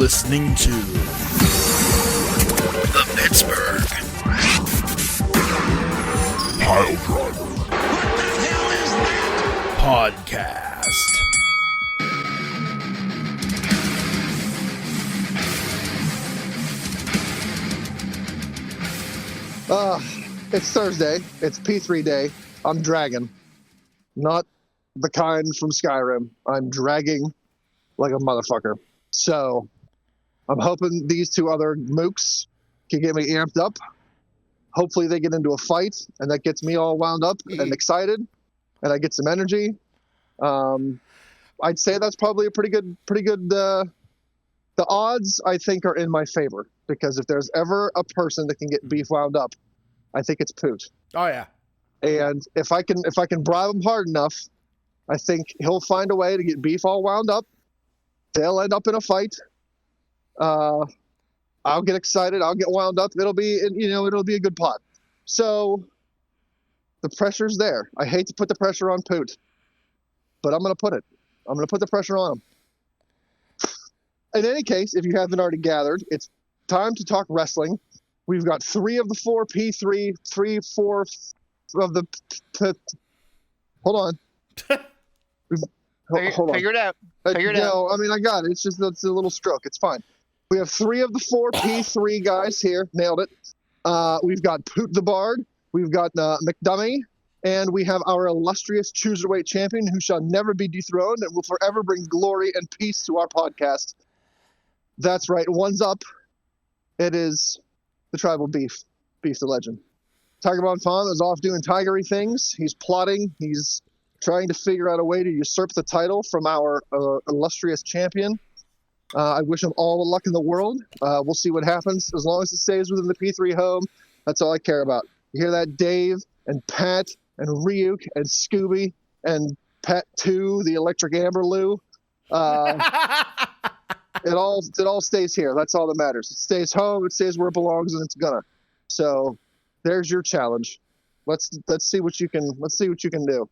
listening to the Pittsburgh Piledriver Podcast. It's Thursday. It's P3 day. I'm dragging. Not the kind from Skyrim. I'm dragging like a motherfucker. So I'm hoping these two other mooks can get me amped up. Hopefully they get into a fight, and that gets me all wound up and excited, and I get some energy. I'd say that's probably a pretty good. The odds, I think, are in my favor, because if there's ever a person that can get beef wound up, I think it's Poot. Oh yeah. And if I can bribe him hard enough, I think he'll find a way to get beef all wound up. They'll end up in a fight. I'll get excited. I'll get wound up. It'll be a good pot. So the pressure's there. I hate to put the pressure on Poot, but I'm going to put it. I'm going to put the pressure on him. In any case, if you haven't already gathered, it's time to talk wrestling. We've got 3 of the 4 P3, 4 of the hold on. Hold on. Figure it out. No, I mean, I got it. It's just it's a little stroke. It's fine. We have 3 of the 4 P3 guys here. Nailed it. We've got Poot the Bard. We've got McDummy. And we have our illustrious Cruiserweight champion who shall never be dethroned and will forever bring glory and peace to our podcast. That's right. One's up. It is the tribal Beef the legend. Tiger Von Fawn is off doing tigery things. He's plotting. He's trying to figure out a way to usurp the title from our illustrious champion. I wish him all the luck in the world. We'll see what happens. As long as it stays within the P3 home, that's all I care about. You hear that, Dave and Pat and Ryuk and Scooby and Pat 2, the Electric Amber Lou? It all stays here. That's all that matters. It stays home. It stays where it belongs, and it's gonna. So there's your challenge. Let's see what you can do.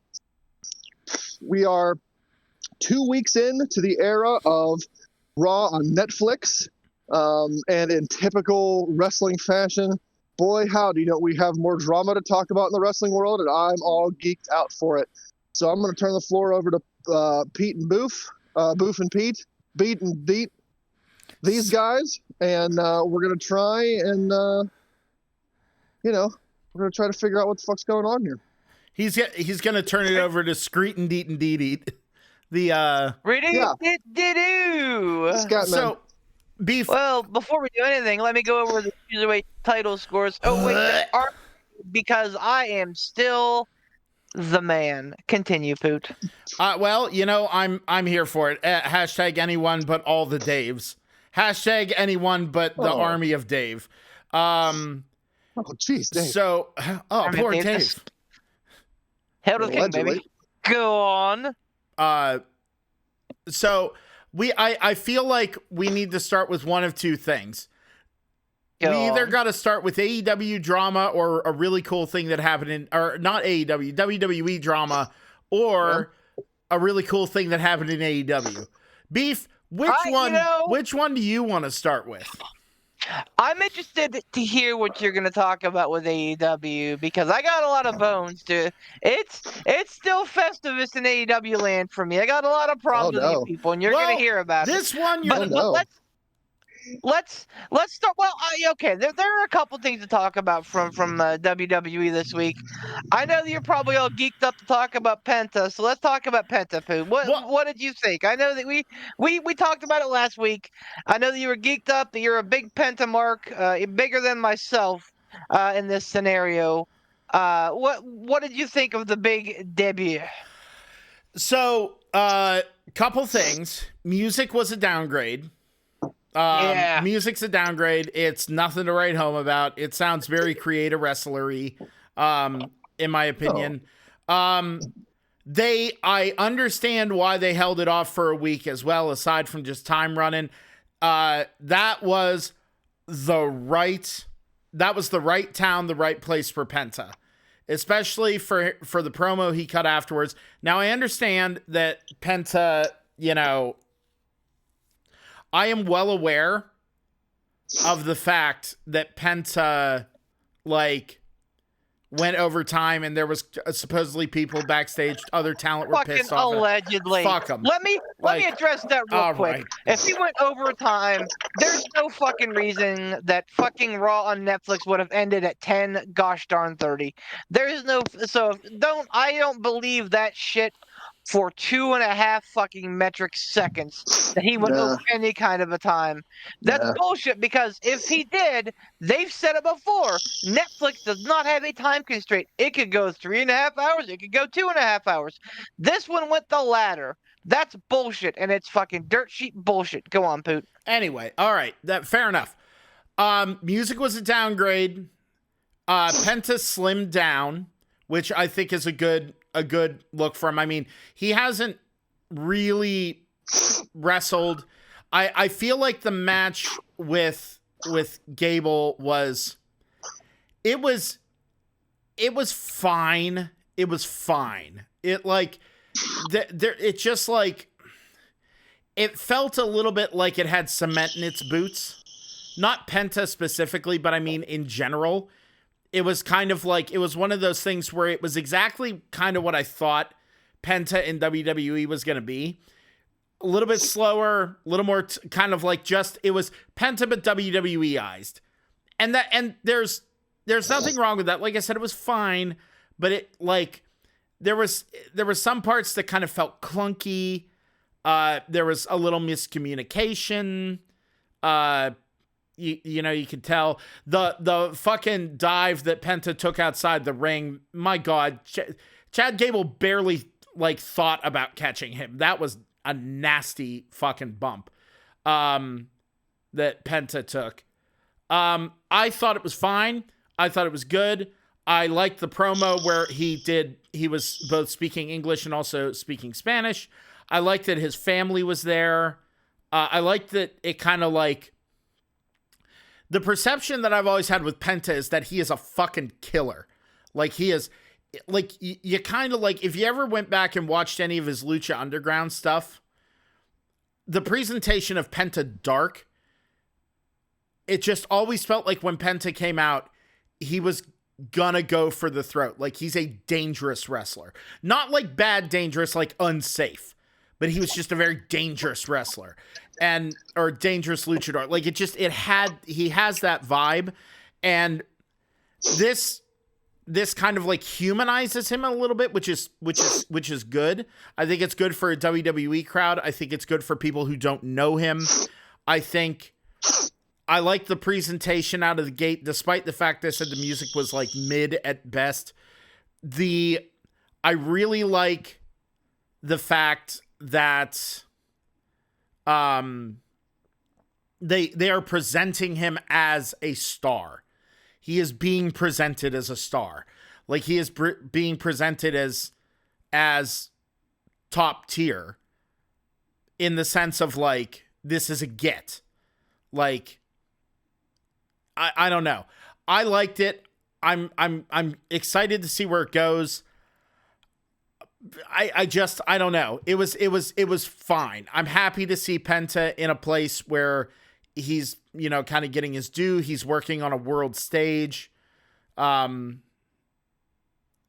We are 2 weeks into the era of Raw on Netflix, and in typical wrestling fashion, boy howdy, don't we have more drama to talk about in the wrestling world, and I'm all geeked out for it. So I'm going to turn the floor over to Pete and Boof and Pete, Beat and Beat, these guys, and we're going to try and, we're going to try to figure out what the fuck's going on here. He's going to turn it over to Screet and Deet and Deet. The So, Beef. Well, before we do anything, let me go over the Cruiserweight title scores. Oh wait, because I am still the man. Continue, Poot. Well, I'm here for it. Hashtag anyone but all the Daves. Hashtag anyone but the army of Dave. Oh, jeez, Dave. So, poor Dave. Hail to the king, baby. Go on. So I feel like we need to start with one of two things. We either got to start with AEW drama or a really cool thing that happened or not AEW, WWE drama, or a really cool thing that happened in AEW. Beef, which one do you want to start with? I'm interested to hear what you're going to talk about with AEW, because I got a lot of bones to. It's still Festivus in AEW land for me. I got a lot of problems with you people, and you're going to hear about this it. One, let's start. Well, okay. There are a couple things to talk about from WWE this week. I know that you're probably all geeked up to talk about Penta, so let's talk about Penta, Pooh. What did you think? I know that we talked about it last week. I know that you were geeked up, that you're a big Penta mark, bigger than myself in this scenario. What did you think of the big debut? So, couple things. Music was a downgrade. Music's a downgrade. It's nothing to write home about. It sounds very creative wrestlery, in my opinion. I understand why they held it off for a week as well, aside from just time running. That was the right town, the right place for Penta, especially for the promo he cut afterwards. Now I understand that Penta, I am well aware of the fact that Penta, like, went overtime and there was supposedly people backstage, other talent were Fucking pissed off. allegedly. Fuck 'em. Let me address that real quick. Right. If he went overtime, there's no fucking reason that fucking Raw on Netflix would have ended at 10 gosh darn 30. There is no I don't believe that shit for 2.5 fucking metric seconds that he went over any kind of a time. That's bullshit, because if he did, they've said it before, Netflix does not have a time constraint. It could go 3.5 hours, it could go 2.5 hours. This one went the latter. That's bullshit, and it's fucking dirt sheet bullshit. Go on, Poot. Anyway, all right, fair enough. Music was a downgrade. Penta slimmed down, which I think is a good look for him. I mean, he hasn't really wrestled. I feel like the match with Gable was fine. It was fine. It like it just like it felt a little bit like it had cement in its boots. Not Penta specifically, but I mean in general. It was kind of like, it was one of those things where it was exactly kind of what I thought Penta in WWE was going to be. A little bit slower, a little more kind of like it was Penta but WWE-ized. And there's nothing wrong with that. Like I said, it was fine, but it like, there was some parts that kind of felt clunky. There was a little miscommunication. You know, you could tell the fucking dive that Penta took outside the ring. My God, Chad Gable barely like thought about catching him. That was a nasty fucking bump that Penta took. I thought it was fine. I thought it was good. I liked the promo where he was both speaking English and also speaking Spanish. I liked that his family was there. I liked that it kind of like, the perception that I've always had with Penta is that he is a fucking killer. Like he is, like you kind of like, if you ever went back and watched any of his Lucha Underground stuff, the presentation of Penta Dark, it just always felt like when Penta came out, he was gonna go for the throat. Like he's a dangerous wrestler. Not like bad dangerous, like unsafe, but he was just a very dangerous wrestler. Or dangerous luchador. Like he has that vibe, and this kind of like humanizes him a little bit, which is good. I think it's good for a WWE crowd. I think it's good for people who don't know him. I think I like the presentation out of the gate, despite the fact they said the music was like mid at best. I really like the fact that they are presenting him as a star. He is being presented as a star. Like he is being presented as top tier in the sense of like, this is a get. Like, I don't know. I liked it. I'm excited to see where it goes. I don't know. It was fine. I'm happy to see Penta in a place where he's, you know, kind of getting his due. He's working on a world stage. You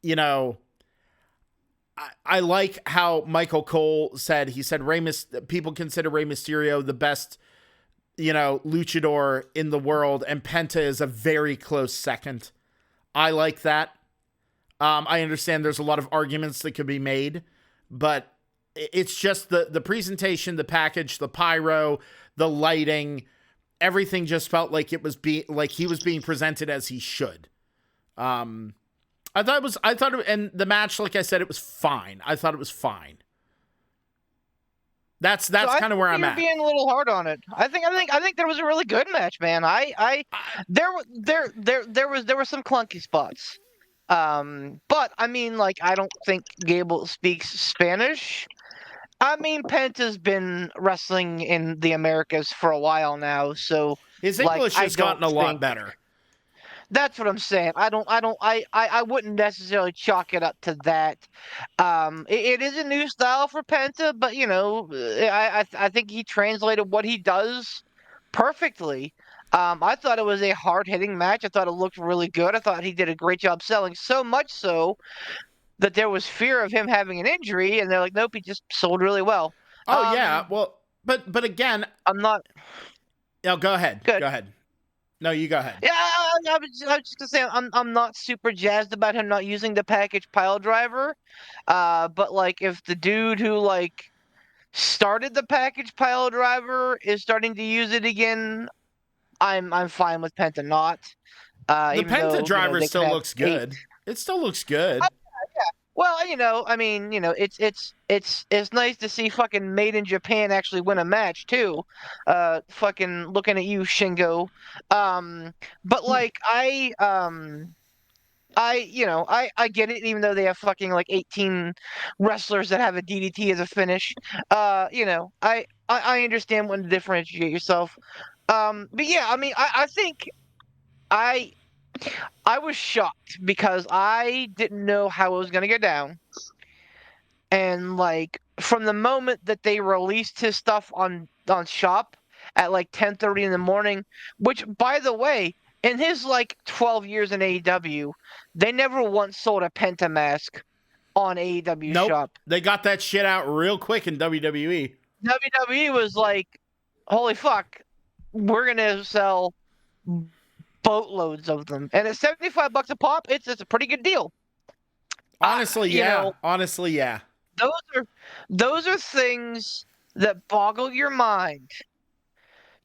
know, I like how Michael Cole said, people consider Rey Mysterio the best, you know, luchador in the world, and Penta is a very close second. I like that. I understand there's a lot of arguments that could be made, but it's just the presentation, the package, the pyro, the lighting, everything just felt like it was like he was being presented as he should. And the match, like I said, it was fine. I thought it was fine. That's kind of where I'm at. You're being a little hard on it. I think there was a really good match, man. There were some clunky spots. But I mean, like, I don't think Gable speaks Spanish. I mean, Penta's been wrestling in the Americas for a while now, so his English has gotten a lot better. That's what I'm saying. I wouldn't necessarily chalk it up to that. It is a new style for Penta, but I think he translated what he does perfectly. I thought it was a hard-hitting match. I thought it looked really good. I thought he did a great job selling, so much so that there was fear of him having an injury, and they're like, nope, he just sold really well. Oh yeah, well, but again, I'm not no, go ahead, good. go ahead. No, you go ahead. Yeah, I was just gonna say I'm not super jazzed about him not using the package pile driver. But like if the dude who like started the package pile driver is starting to use it again, I'm fine with Penta not. The Even Penta though driver they can still have looks 8. good. It still looks good. Well, I mean, it's nice to see fucking Made in Japan actually win a match too. Fucking looking at you, Shingo. But like I get it, even though they have fucking like 18 wrestlers that have a DDT as a finish. I understand when to differentiate yourself. But yeah, I mean, I think I I was shocked because I didn't know how it was gonna go down. And like from the moment that they released his stuff on Shop at like 10:30 in the morning, which by the way, in his like 12 years in AEW, they never once sold a Penta mask on AEW Nope. Shop. They got that shit out real quick in WWE. WWE was like, holy fuck, we're gonna sell boatloads of them, and at $75 a pop, it's a pretty good deal. Honestly, You yeah. know, Honestly, yeah. those are those are things that boggle your mind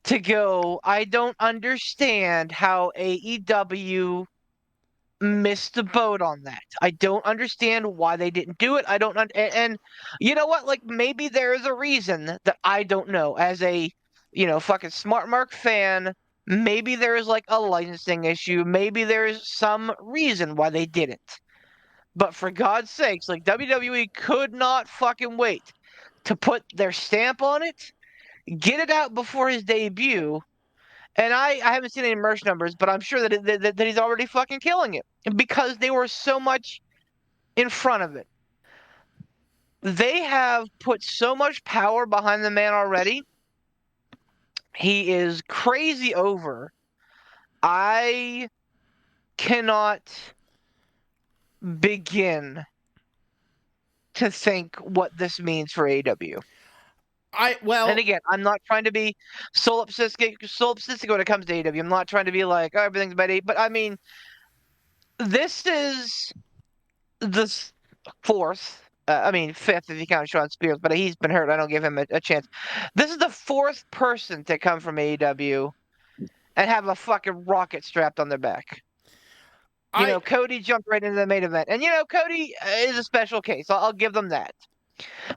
to go, I don't understand how AEW missed the boat on that. I don't understand why they didn't do it. I don't and you know what? Like maybe there is a reason that I don't know. As a, fucking Smart Mark fan, maybe there is like a licensing issue. Maybe there is some reason why they didn't. But for God's sakes, like WWE could not fucking wait to put their stamp on it, get it out before his debut. And I haven't seen any merch numbers, but I'm sure that he's already fucking killing it because they were so much in front of it. They have put so much power behind the man already. He is crazy over. I cannot begin to think what this means for AEW. And again, I'm not trying to be solipsistic when it comes to AEW. I'm not trying to be like, oh, everything's about AEW. But I mean, this is the fourth. I mean, fifth if you count Sean Spears, but he's been hurt. I don't give him a chance. This is the fourth person to come from AEW and have a fucking rocket strapped on their back. Cody jumped right into the main event. And, Cody is a special case. I'll give them that.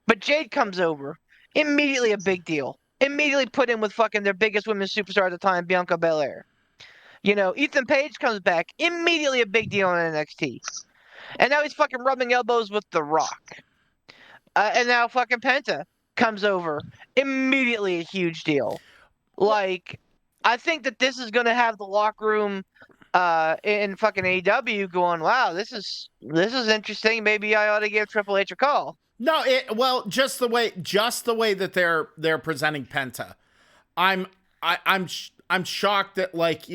But Jade comes over. Immediately a big deal. Immediately put in with fucking their biggest women's superstar at the time, Bianca Belair. Ethan Page comes back. Immediately a big deal in NXT. And now he's fucking rubbing elbows with The Rock. And now fucking Penta comes over. Immediately a huge deal. Like, I think that this is going to have the locker room in fucking AEW going, wow, this is interesting. Maybe I ought to give Triple H a call. No, just the way that they're presenting Penta, I'm shocked that like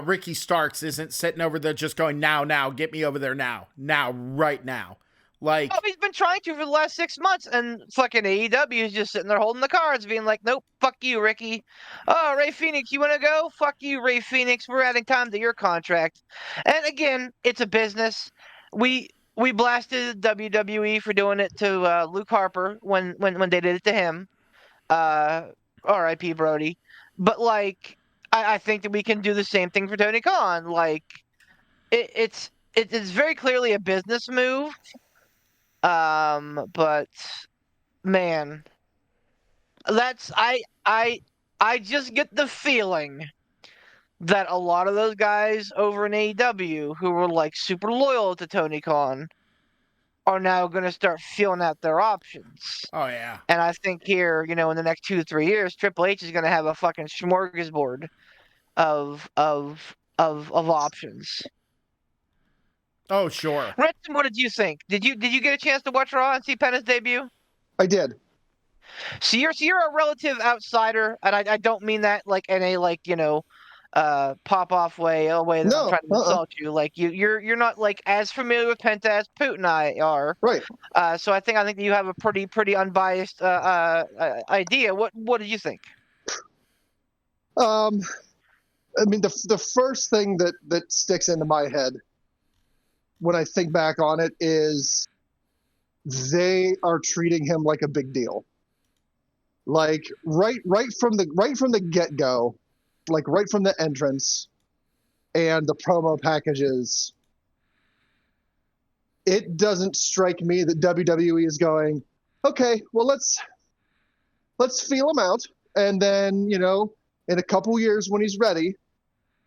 Ricky Starks isn't sitting over there just going now get me over there now right now. Like, oh, he's been trying to for the last 6 months, and fucking AEW is just sitting there holding the cards, being like, nope, fuck you, Ricky. Oh, Ray Phoenix, you want to go? Fuck you, Ray Phoenix. We're adding time to your contract. And again, it's a business. We blasted WWE for doing it to Luke Harper when they did it to him. R.I.P. Brody. But like, I think that we can do the same thing for Tony Khan. Like, it's very clearly a business move. But man, I just get the feeling that a lot of those guys over in AEW who were like super loyal to Tony Khan are now going to start feeling out their options. Oh yeah. And I think here, in the next 2 to 3 years, Triple H is going to have a fucking smorgasbord of options. Oh, sure. Ransom, what did you think? Did you get a chance to watch Raw and see Penta's debut? I did. So you're a relative outsider, and I don't mean that like in a pop off way, a way that I'm No. trying to insult you. Like you're not like as familiar with Penta as Poot and I are. Right. So I think that you have a pretty unbiased idea. What did you think? I mean, the first thing that sticks into my head when I think back on it is they are treating him like a big deal. Like right from the get-go, like right from the entrance and the promo packages, it doesn't strike me that WWE is going, okay, well let's feel him out, and then in a couple years when he's ready,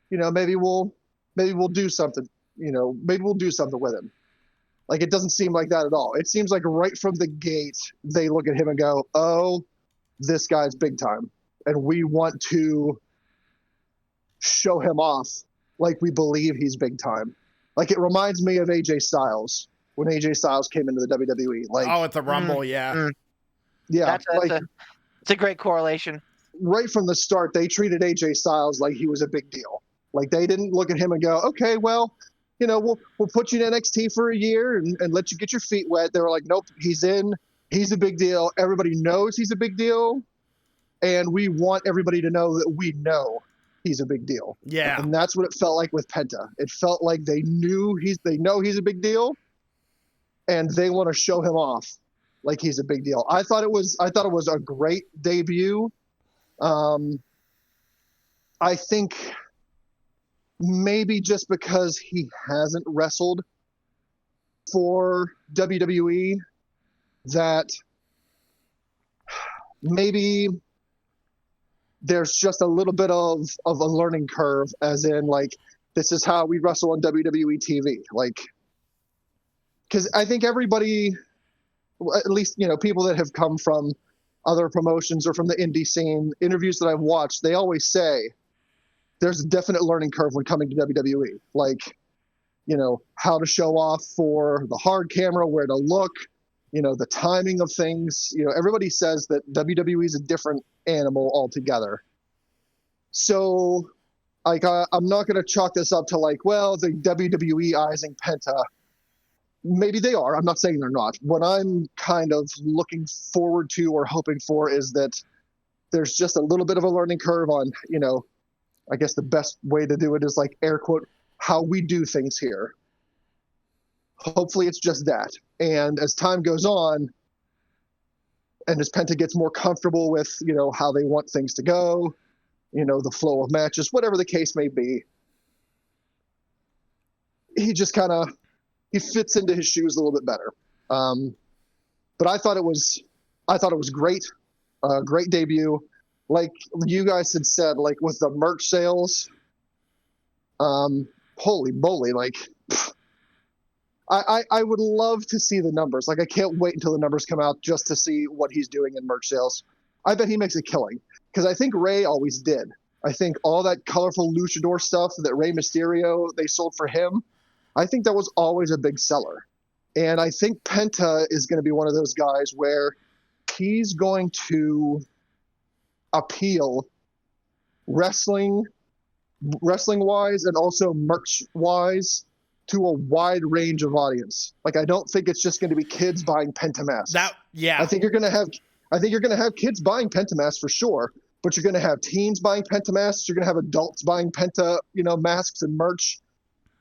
maybe we'll do something. Maybe we'll do something with him. Like, it doesn't seem like that at all. It seems like right from the gate they look at him and go, oh, this guy's big time, and we want to show him off like we believe he's big time. Like, it reminds me of AJ Styles when AJ Styles came into the WWE. Like, at the Rumble, yeah. Yeah. It's a great correlation. Right from the start, they treated AJ Styles like he was a big deal. Like, they didn't look at him and go, okay, well, we'll put you in NXT for a year and let you get your feet wet. They were like, nope, he's in. He's a big deal. Everybody knows he's a big deal. And we want everybody to know that we know he's a big deal. Yeah. And that's what it felt like with Penta. It felt like they know he's a big deal, and they want to show him off like he's a big deal. I thought it was a great debut. I think maybe just because he hasn't wrestled for WWE, that maybe there's just a little bit of a learning curve, as in, like, this is how we wrestle on WWE TV. Like, because I think everybody, at least, people that have come from other promotions or from the indie scene, interviews that I've watched, they always say there's a definite learning curve when coming to WWE. Like, how to show off for the hard camera, where to look, the timing of things. Everybody says that WWE is a different animal altogether. So, like, I'm not going to chalk this up to like, well, the WWE-izing Penta. Maybe they are. I'm not saying they're not. What I'm kind of looking forward to or hoping for is that there's just a little bit of a learning curve on, I guess the best way to do it is, like, air quote, how we do things here. Hopefully it's just that. And as time goes on, and as Penta gets more comfortable with, how they want things to go, the flow of matches, whatever the case may be, he just kind of, he fits into his shoes a little bit better. But I thought it was great. Great debut. Like you guys had said, like, with the merch sales, holy moly, like, I would love to see the numbers. Like, I can't wait until the numbers come out just to see what he's doing in merch sales. I bet he makes a killing, because I think Rey always did. I think all that colorful luchador stuff that Rey Mysterio, they sold for him, I think that was always a big seller. And I think Penta is going to be one of those guys where he's going to appeal wrestling-wise and also merch-wise to a wide range of audience. Like, I don't think it's just going to be kids buying Penta masks. I think you're going to have kids buying Penta masks for sure, but you're going to have teens buying Penta masks. You're going to have adults buying Penta, masks and merch.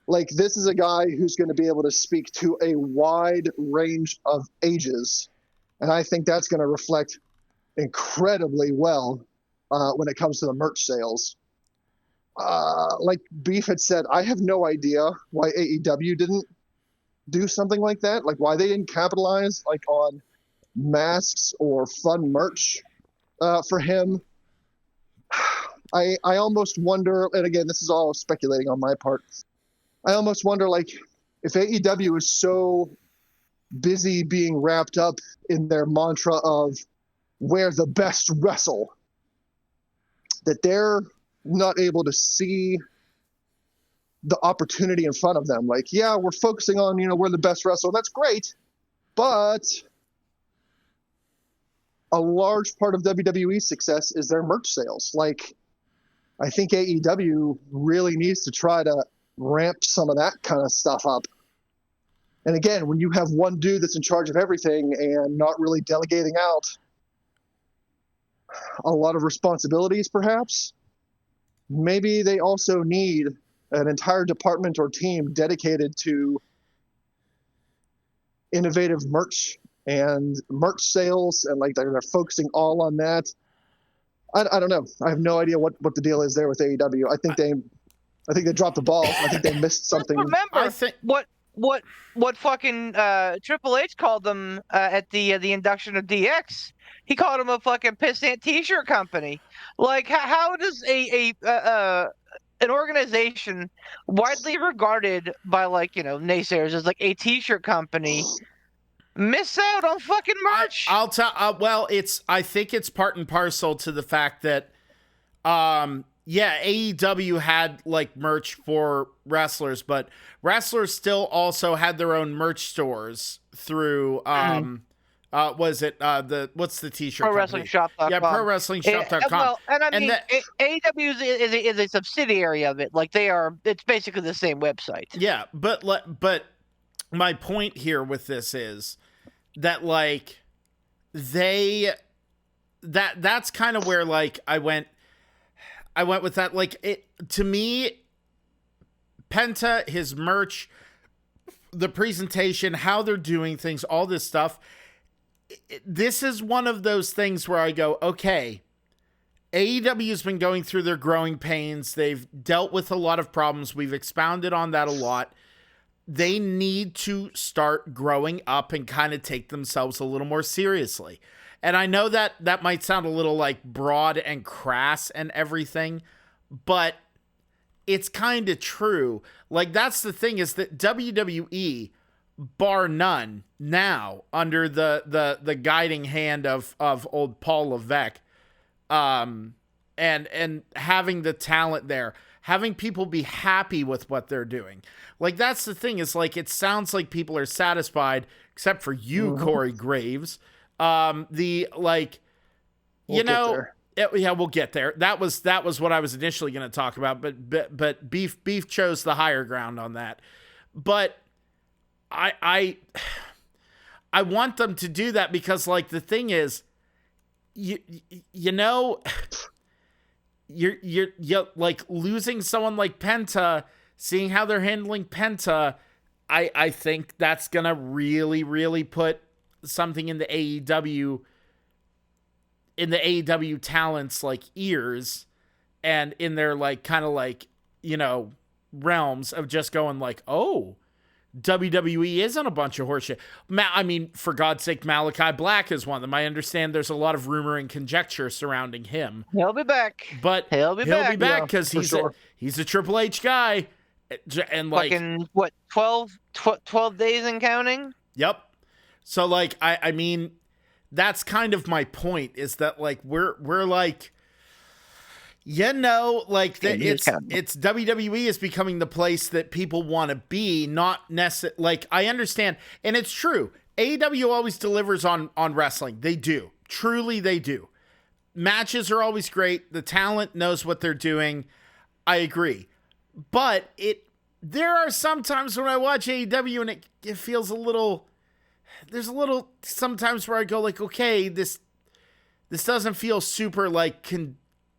Like, this is a guy who's going to be able to speak to a wide range of ages, and I think that's going to reflect incredibly well when it comes to the merch sales. Like Beef had said, I have no idea why AEW didn't do something like that. Like, why they didn't capitalize, like, on masks or fun merch for him. I almost wonder, and again, this is all speculating on my part, I almost wonder, like, if AEW is so busy being wrapped up in their mantra of where the best wrestle, that they're not able to see the opportunity in front of them. Like, yeah, we're focusing on, we're the best wrestler. That's great. But a large part of WWE's success is their merch sales. Like, I think AEW really needs to try to ramp some of that kind of stuff up. And again, when you have one dude that's in charge of everything and not really delegating out a lot of responsibilities, perhaps, maybe they also need an entire department or team dedicated to innovative merch and merch sales, and like they're focusing all on that. I don't know. I have no idea what the deal is there with AEW. I think they dropped the ball. I think they missed something. Remember what fucking Triple H called them at the induction of DX? He called them a fucking pissant T-shirt company. Like, how does an organization widely regarded by naysayers as like a T-shirt company miss out on fucking merch? I'll tell. I think it's part and parcel to the fact that, AEW had like merch for wrestlers, but wrestlers still also had their own merch stores through. What's the T-shirt? ProWrestlingShop.com. Yeah, ProWrestlingShop.com. Well, and I mean, AEW is a subsidiary of it. Like it's basically the same website. Yeah, but my point here with this is that like that's kind of where like I went with that. Like, it to me, Penta, his merch, the presentation, how they're doing things, all this stuff. This is one of those things where I go, okay, AEW has been going through their growing pains. They've dealt with a lot of problems. We've expounded on that a lot. They need to start growing up and kind of take themselves a little more seriously. And I know that might sound a little like broad and crass and everything, but it's kind of true. Like, that's the thing, is that WWE, bar none, now under the guiding hand of old Paul Levesque, and having the talent there, having people be happy with what they're doing. Like, that's the thing, is like, it sounds like people are satisfied, except for you, Corey Graves. We'll get there. We'll get there. That was what I was initially going to talk about, but beef chose the higher ground on that. But I want them to do that because, like, the thing is, you're like losing someone like Penta, seeing how they're handling Penta. I think that's gonna really, really put something in the AEW talents like ears, and in their like kind of like realms of just going like, oh, WWE isn't a bunch of horseshit. I mean, for God's sake, Malachi Black is one of them. I understand there's a lot of rumor and conjecture surrounding him. He'll be back. But he'll be back because he's a Triple H guy. And like, fucking, what, 12 days and counting? Yep. So like, I mean, that's kind of my point, is that like, we're like, like it's WWE is becoming the place that people want to be, not necessarily. Like, I understand, and it's true. AEW always delivers on wrestling. They do. Truly, they do. Matches are always great. The talent knows what they're doing. I agree. But there are some times when I watch AEW and it feels a little, there's a little sometimes where I go like, okay, this doesn't feel super like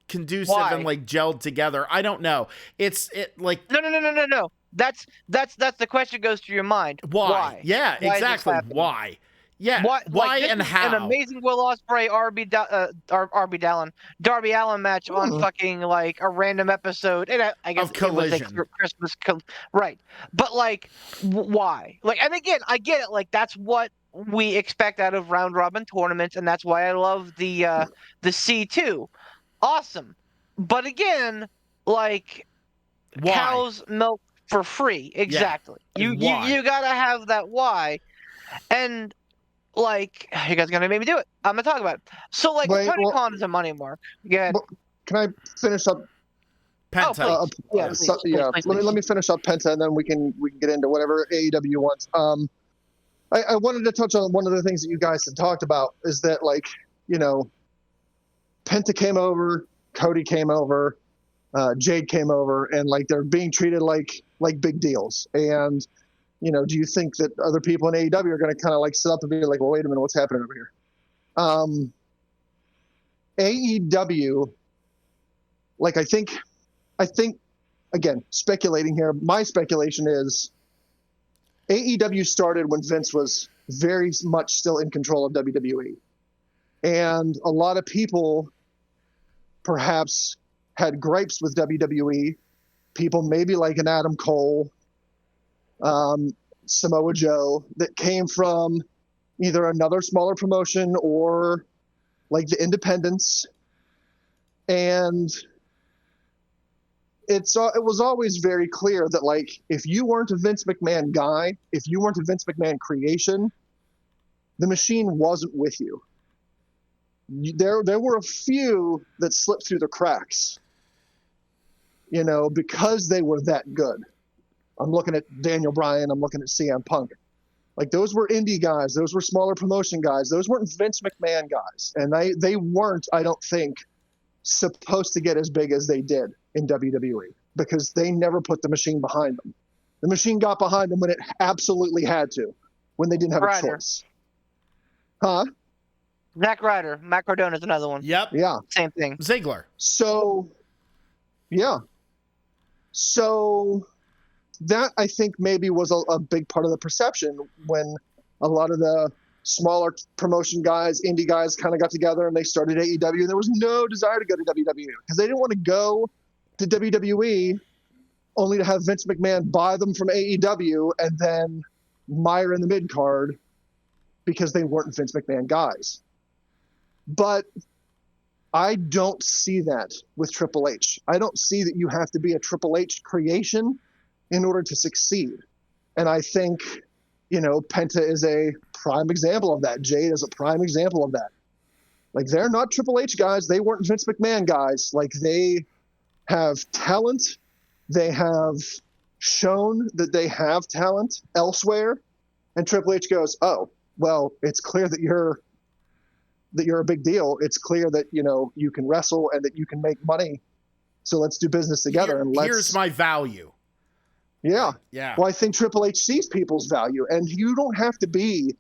conducive and like gelled together. I don't know. No. That's the question goes through your mind. Why? Yeah, why exactly. Why? Yeah. Why and how? An amazing Will Ospreay Darby Allin match on fucking like a random episode, and I guess of Collision. It was like Christmas, right? But like, why? Like, and again, I get it. Like, that's what we expect out of round robin tournaments, and that's why I love the C2. Awesome. But again, like, why? Cows milk for free. Exactly. Yeah. You gotta have that why. And like, you guys are gonna make me do it. I'm gonna talk about it. So like, Tony Khan is a money mark. Go ahead. Can I finish up Penta. Yeah, please. Let me finish up Penta, and then we can get into whatever AEW wants. I wanted to touch on one of the things that you guys had talked about is that, like, you know, Penta came over, Cody came over, Jade came over, and like they're being treated like big deals. And you know, do you think that other people in AEW are going to kind of like sit up and be like, well, wait a minute, what's happening over here? AEW, like I think, again, speculating here, my speculation is AEW started when Vince was very much still in control of WWE. And a lot of people perhaps had gripes with WWE. People maybe like an Adam Cole, Samoa Joe, that came from either another smaller promotion or like the independents. And it was always very clear that, like, if you weren't a Vince McMahon guy, if you weren't a Vince McMahon creation, the machine wasn't with you. There were a few that slipped through the cracks, you know, because they were that good. I'm looking at Daniel Bryan. I'm looking at CM Punk. Like, those were indie guys. Those were smaller promotion guys. Those weren't Vince McMahon guys. And they weren't, I don't think, supposed to get as big as they did in WWE because they never put the machine behind them. The machine got behind them when it absolutely had to, when they didn't have a choice. Huh? Zack Ryder. Matt Cardona's another one. Yep. Yeah. Same thing. Ziggler. So, yeah. So that, I think, maybe was a big part of the perception when a lot of the smaller promotion guys, indie guys, kind of got together and they started AEW, and there was no desire to go to WWE because they didn't want to go to WWE only to have Vince McMahon buy them from AEW and then mire in the mid card because they weren't Vince McMahon guys. But I don't see that with Triple H. I don't see that you have to be a Triple H creation in order to succeed. And I think, you know, Penta is a prime example of that. Jade is a prime example of that. Like, they're not Triple H guys. They weren't Vince McMahon guys. Like, they have talent. They have shown that they have talent elsewhere. And Triple H goes, oh, well, it's clear that you're a big deal. It's clear that, you know, you can wrestle and that you can make money. So let's do business together. Here's my value. Yeah. Yeah. Well, I think Triple H sees people's value, and you don't have to be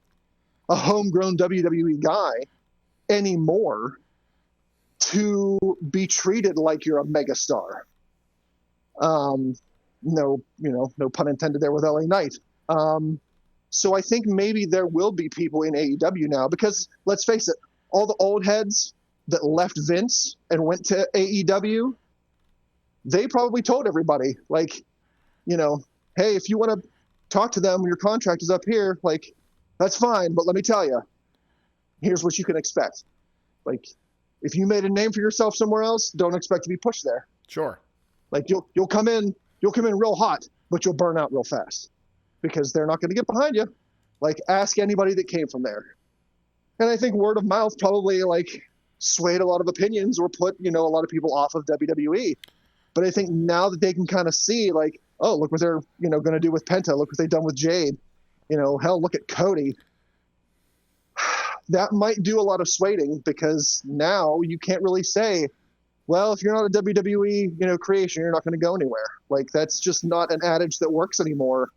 a homegrown WWE guy anymore to be treated like you're a megastar. No pun intended there with LA Knight. So I think maybe there will be people in AEW now because, let's face it, all the old heads that left Vince and went to AEW, they probably told everybody, like, you know, hey, if you want to talk to them, your contract is up here. Like, that's fine. But let me tell you, here's what you can expect. Like, if you made a name for yourself somewhere else, don't expect to be pushed there. Sure. Like, you'll come in real hot, but you'll burn out real fast because they're not going to get behind you. Like, ask anybody that came from there. And I think word of mouth probably, like, swayed a lot of opinions or put, you know, a lot of people off of WWE. But I think now that they can kind of see, like, oh, look what they're, you know, going to do with Penta. Look what they've done with Jade. You know, hell, look at Cody. That might do a lot of swaying because now you can't really say, well, if you're not a WWE, you know, creation, you're not going to go anywhere. Like, that's just not an adage that works anymore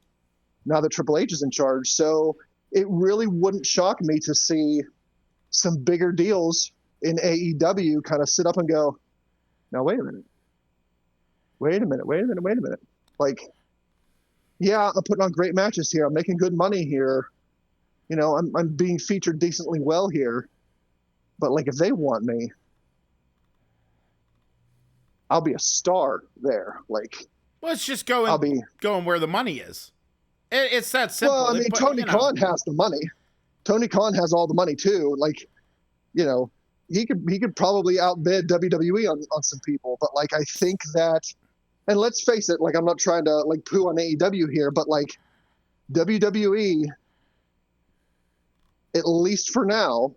now that Triple H is in charge. So it really wouldn't shock me to see some bigger deals in AEW kind of sit up and go, now, wait a minute. Like, yeah, I'm putting on great matches here. I'm making good money here. You know, I'm being featured decently well here. But, like, if they want me, I'll be a star there. Like, well, it's just going where the money is. It's that simple. Well, I mean, Tony Khan has the money. Tony Khan has all the money too. Like, you know, he could probably outbid WWE on some people. But, like, I think that, and let's face it, like, I'm not trying to, like, poo on AEW here, but, like, WWE, at least for now,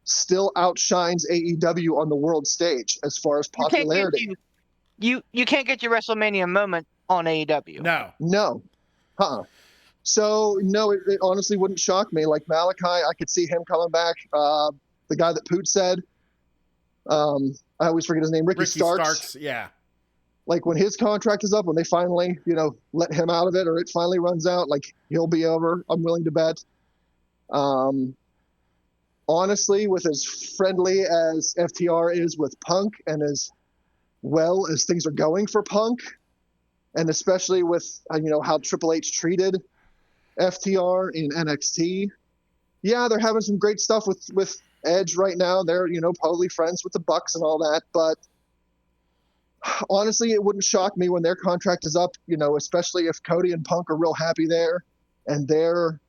still outshines AEW on the world stage as far as popularity. You can't get your WrestleMania moment on AEW. No. So no, it honestly wouldn't shock me. Like Malachi, I could see him coming back. The guy that Poot said, I always forget his name, Ricky Starks. Yeah. Like when his contract is up, when they finally, let him out of it, or it finally runs out, like he'll be over. I'm willing to bet. Honestly, with as friendly as FTR is with Punk, and as well as things are going for Punk, and especially with how Triple H treated FTR in NXT, yeah, they're having some great stuff with Edge right now. They're probably friends with the Bucks and all that, but honestly, it wouldn't shock me when their contract is up, especially if Cody and Punk are real happy there and they're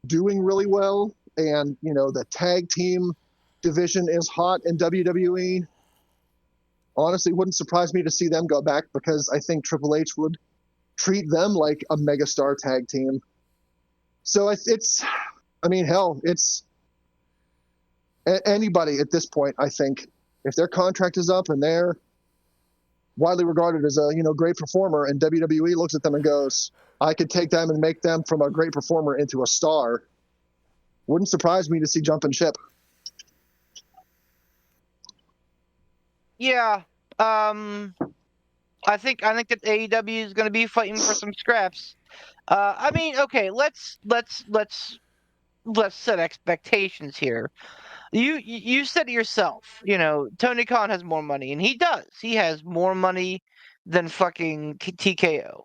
doing really well, and the tag team division is hot in WWE. Honestly, it wouldn't surprise me to see them go back, because I think Triple H would treat them like a megastar tag team. So it's anybody at this point. I think if their contract is up and they're widely regarded as a great performer, and WWE looks at them and goes, I could take them and make them from a great performer into a star, wouldn't surprise me to see jumping ship. Yeah. I think that AEW is going to be fighting for some scraps. Okay, let's set expectations here. You said it yourself, Tony Khan has more money, and he does. He has more money than fucking TKO.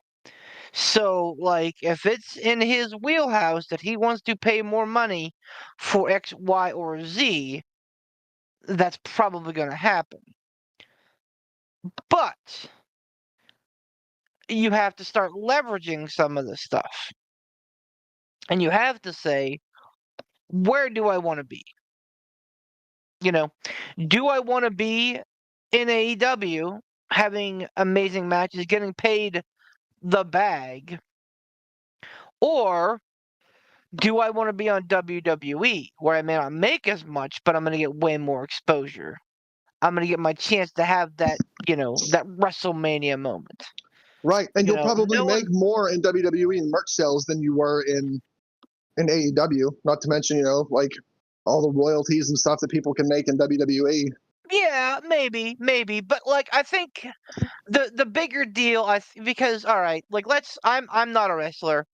So, like, if it's in his wheelhouse that he wants to pay more money for X, Y, or Z, that's probably going to happen. But you have to start leveraging some of this stuff. And you have to say, where do I want to be? Do I want to be in AEW having amazing matches, getting paid the bag? Or do I want to be on WWE where I may not make as much, but I'm going to get way more exposure? I'm going to get my chance to have that, that WrestleMania moment. Right. And you'll probably no make more in WWE in merch sales than you were in AEW, not to mention, like all the royalties and stuff that people can make in WWE. Yeah, maybe, but like I think the bigger deal, because all right, like I'm not a wrestler.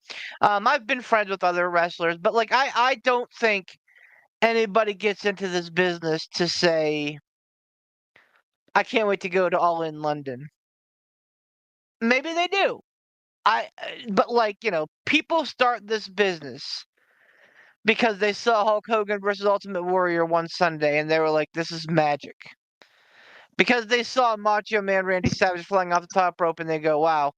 I've been friends with other wrestlers, but like I don't think anybody gets into this business to say, I can't wait to go to All In London. Maybe they do. But like, people start this business because they saw Hulk Hogan versus Ultimate Warrior one Sunday and they were like, this is magic. Because they saw Macho Man Randy Savage flying off the top rope and they go, wow,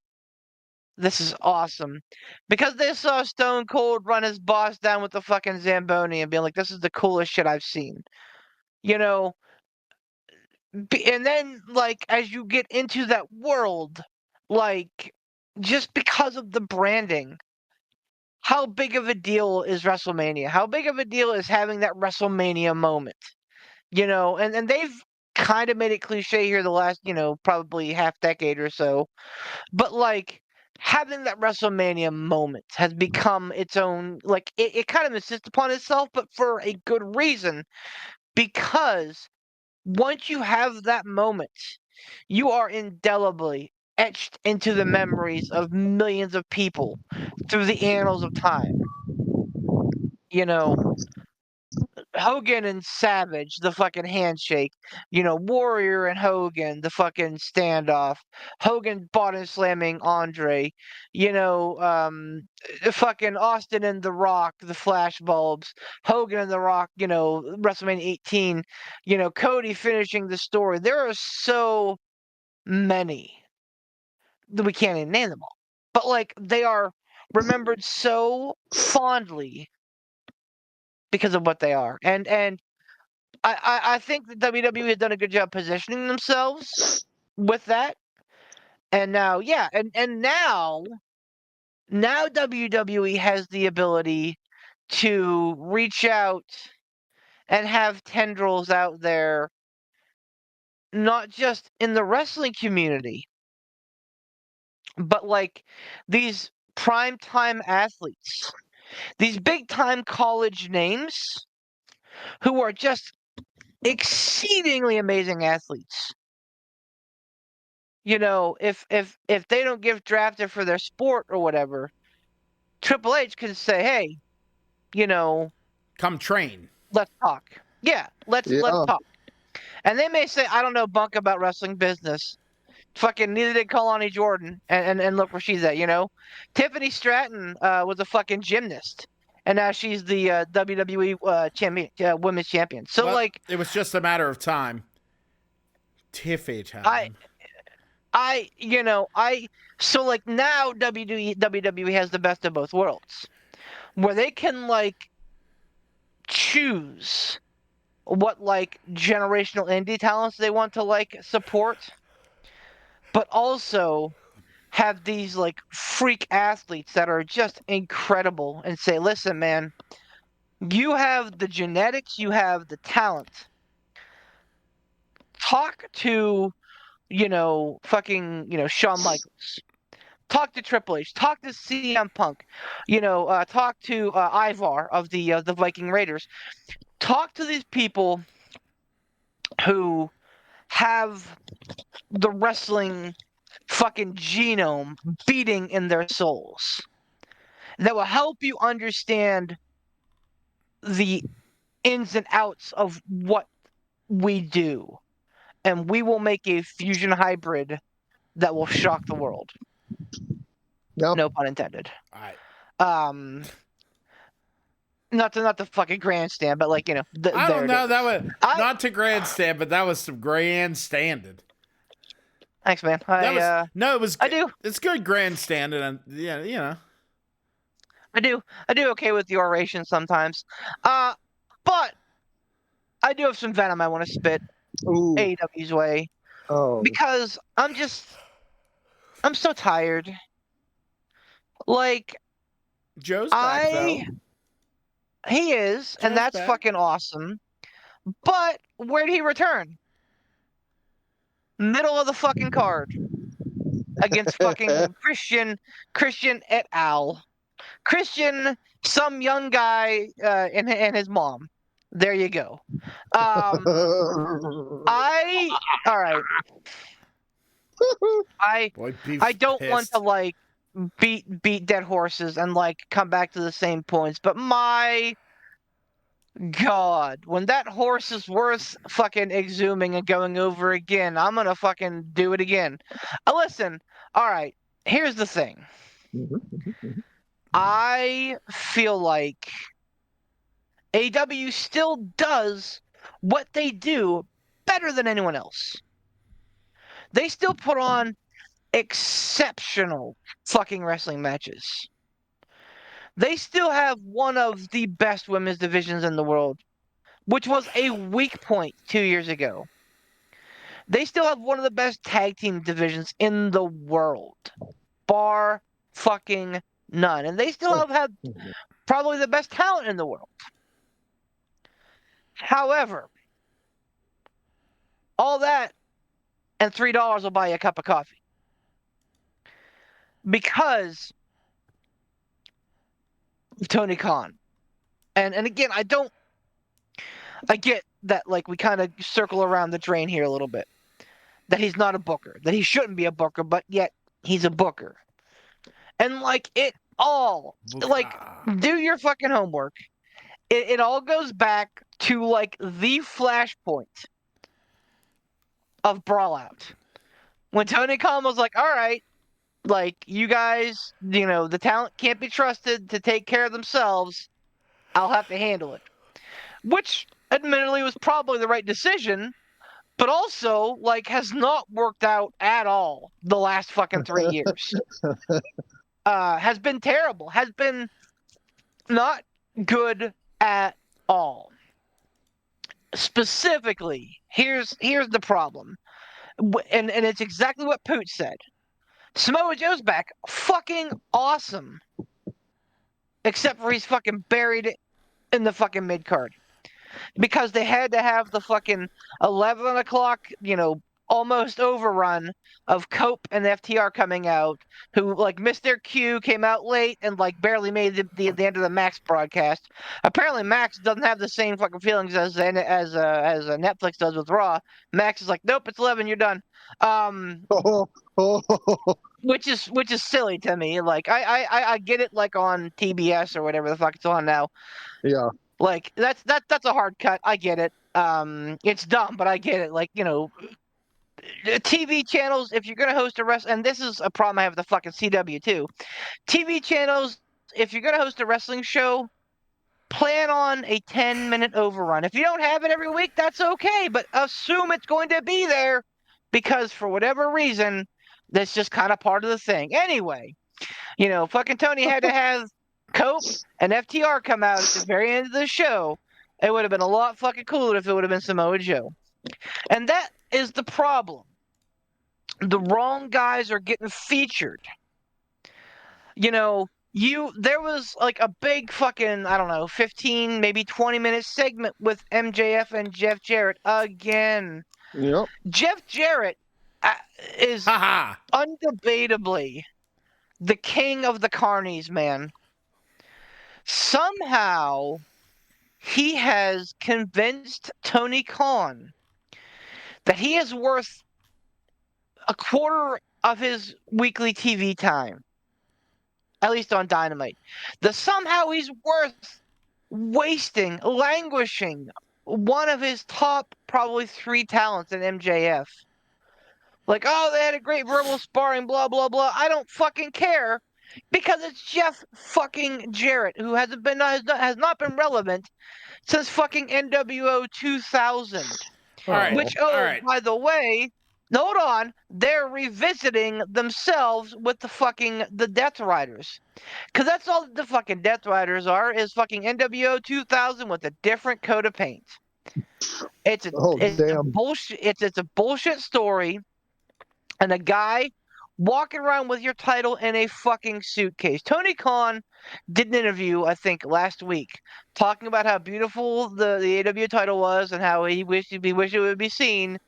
this is awesome. Because they saw Stone Cold run his boss down with the fucking Zamboni and being like, this is the coolest shit I've seen. And then, like, as you get into that world, like, just because of the branding, how big of a deal is WrestleMania? How big of a deal is having that WrestleMania moment? And they've kind of made it cliche here the last, probably half decade or so. But like having that WrestleMania moment has become its own, like it kind of insists upon itself, but for a good reason. Because once you have that moment, you are indelibly etched into the memories of millions of people through the annals of time. Hogan and Savage, the fucking handshake. Warrior and Hogan, the fucking standoff. Hogan body slamming Andre. Fucking Austin and The Rock, the flash bulbs. Hogan and The Rock, WrestleMania 18. Cody finishing the story. There are so many that we can't even name them all. But like they are remembered so fondly because of what they are. And I think the WWE has done a good job positioning themselves with that. And now, yeah, and now WWE has the ability to reach out and have tendrils out there, not just in the wrestling community, but like these prime time athletes, these big time college names who are just exceedingly amazing athletes. If they don't get drafted for their sport or whatever, Triple H could say, "Hey, you know, Come train. let's talk." Yeah, let's Yeah. talk. And they may say, "I don't know bunk about wrestling business." Fucking neither did Kalani Jordan, and look where she's at. Tiffany Stratton was a fucking gymnast, and now she's the WWE champion, women's champion. So Well, like, it was just a matter of time. Tiffy I time. so like now WWE has the best of both worlds, where they can like choose what like generational indie talents they want to like support, but also have these like freak athletes that are just incredible and say, listen, man, you have the genetics, you have the talent. Talk to, Shawn Michaels. Talk to Triple H. Talk to CM Punk. Talk to Ivar of the Viking Raiders. Talk to these people who have the wrestling fucking genome beating in their souls that will help you understand the ins and outs of what we do. And we will make a fusion hybrid that will shock the world. Yep. No pun intended. I Um, not the fucking grandstand, but like I there don't it know. is. That was I not to grandstand, but that was some grandstanding. Thanks, man. That was no, it was. I do. It's good grandstanding, and yeah. I do okay with the oration sometimes. But I do have some venom I want to spit Ooh. AEW's way Oh. because I'm so tired. Like Joe's back though. he is, and Joe's that's back. fucking awesome. But where'd he return? Middle of the fucking card against fucking Christian et al. Christian, some young guy, and his mom. There you go. All right. Boy, I Beef's don't want pissed. to like beat dead horses and like come back to the same points, but my God, when that horse is worth fucking exhuming and going over again, I'm gonna fucking do it again. Listen, all right, here's the thing. I feel like AW still does what they do better than anyone else. They still put on exceptional fucking wrestling matches. They still have one of the best women's divisions in the world, which was a weak point 2 years ago. They still have one of the best tag team divisions in the world, bar fucking none. And they still have probably the best talent in the world. However, all that and $3 will buy you a cup of coffee. Because of Tony Khan. And again, I get that like we kind of circle around the drain here a little bit. That he's not a booker, that he shouldn't be a booker, but yet he's a booker. And like it all, like do your fucking homework. It all goes back to like the flashpoint of Brawl Out. When Tony Khan was like, all right, like you guys, the talent can't be trusted to take care of themselves. I'll have to handle it. Which admittedly was probably the right decision, but also like has not worked out at all the last fucking 3 years. Has been terrible. Has been not good at all. Specifically, here's the problem. And it's exactly what Poot said. Samoa Joe's back. Fucking awesome. Except for he's fucking buried in the fucking mid card. Because they had to have the fucking 11 o'clock, almost overrun of Cope and FTR coming out, who like missed their cue, came out late, and like barely made the end of the Max broadcast. Apparently, Max doesn't have the same fucking feelings as Netflix does with Raw. Max is like, nope, it's 11, you're done. Oh, oh, Which is silly to me. Like I get it, like on TBS or whatever the fuck it's on now. yeah. Like that's a hard cut. I get it. It's dumb, but I get it. Like, TV channels, if you're gonna host a and this is a problem I have with the fucking CW too. TV channels, if you're gonna host a wrestling show, plan on a 10-minute overrun. If you don't have it every week, that's okay, but assume it's going to be there because for whatever reason, that's just kind of part of the thing. Anyway, fucking Tony had to have Cope and FTR come out at the very end of the show. It would have been a lot fucking cooler if it would have been Samoa Joe. And that is the problem. The wrong guys are getting featured. There was like a big fucking, I don't know, 15, maybe 20-minute segment with MJF and Jeff Jarrett again. Yep. Jeff Jarrett is undebatably the king of the carnies, man. Somehow, he has convinced Tony Khan that he is worth a quarter of his weekly TV time, at least on Dynamite. Somehow he's worth languishing one of his top probably 3 talents in MJF. Like, oh, they had a great verbal sparring, blah, blah, blah. I don't fucking care because it's Jeff fucking Jarrett, who has not been relevant since fucking NWO 2000. All right. Which, all right. by the way, hold on, they're revisiting themselves with the Death Riders. Because that's all the fucking Death Riders are, is fucking NWO 2000 with a different coat of paint. It's a bullshit. It's a bullshit story, and a guy walking around with your title in a fucking suitcase. Tony Khan did an interview, I think, last week, talking about how beautiful the AW title was and how he wished it would be seen.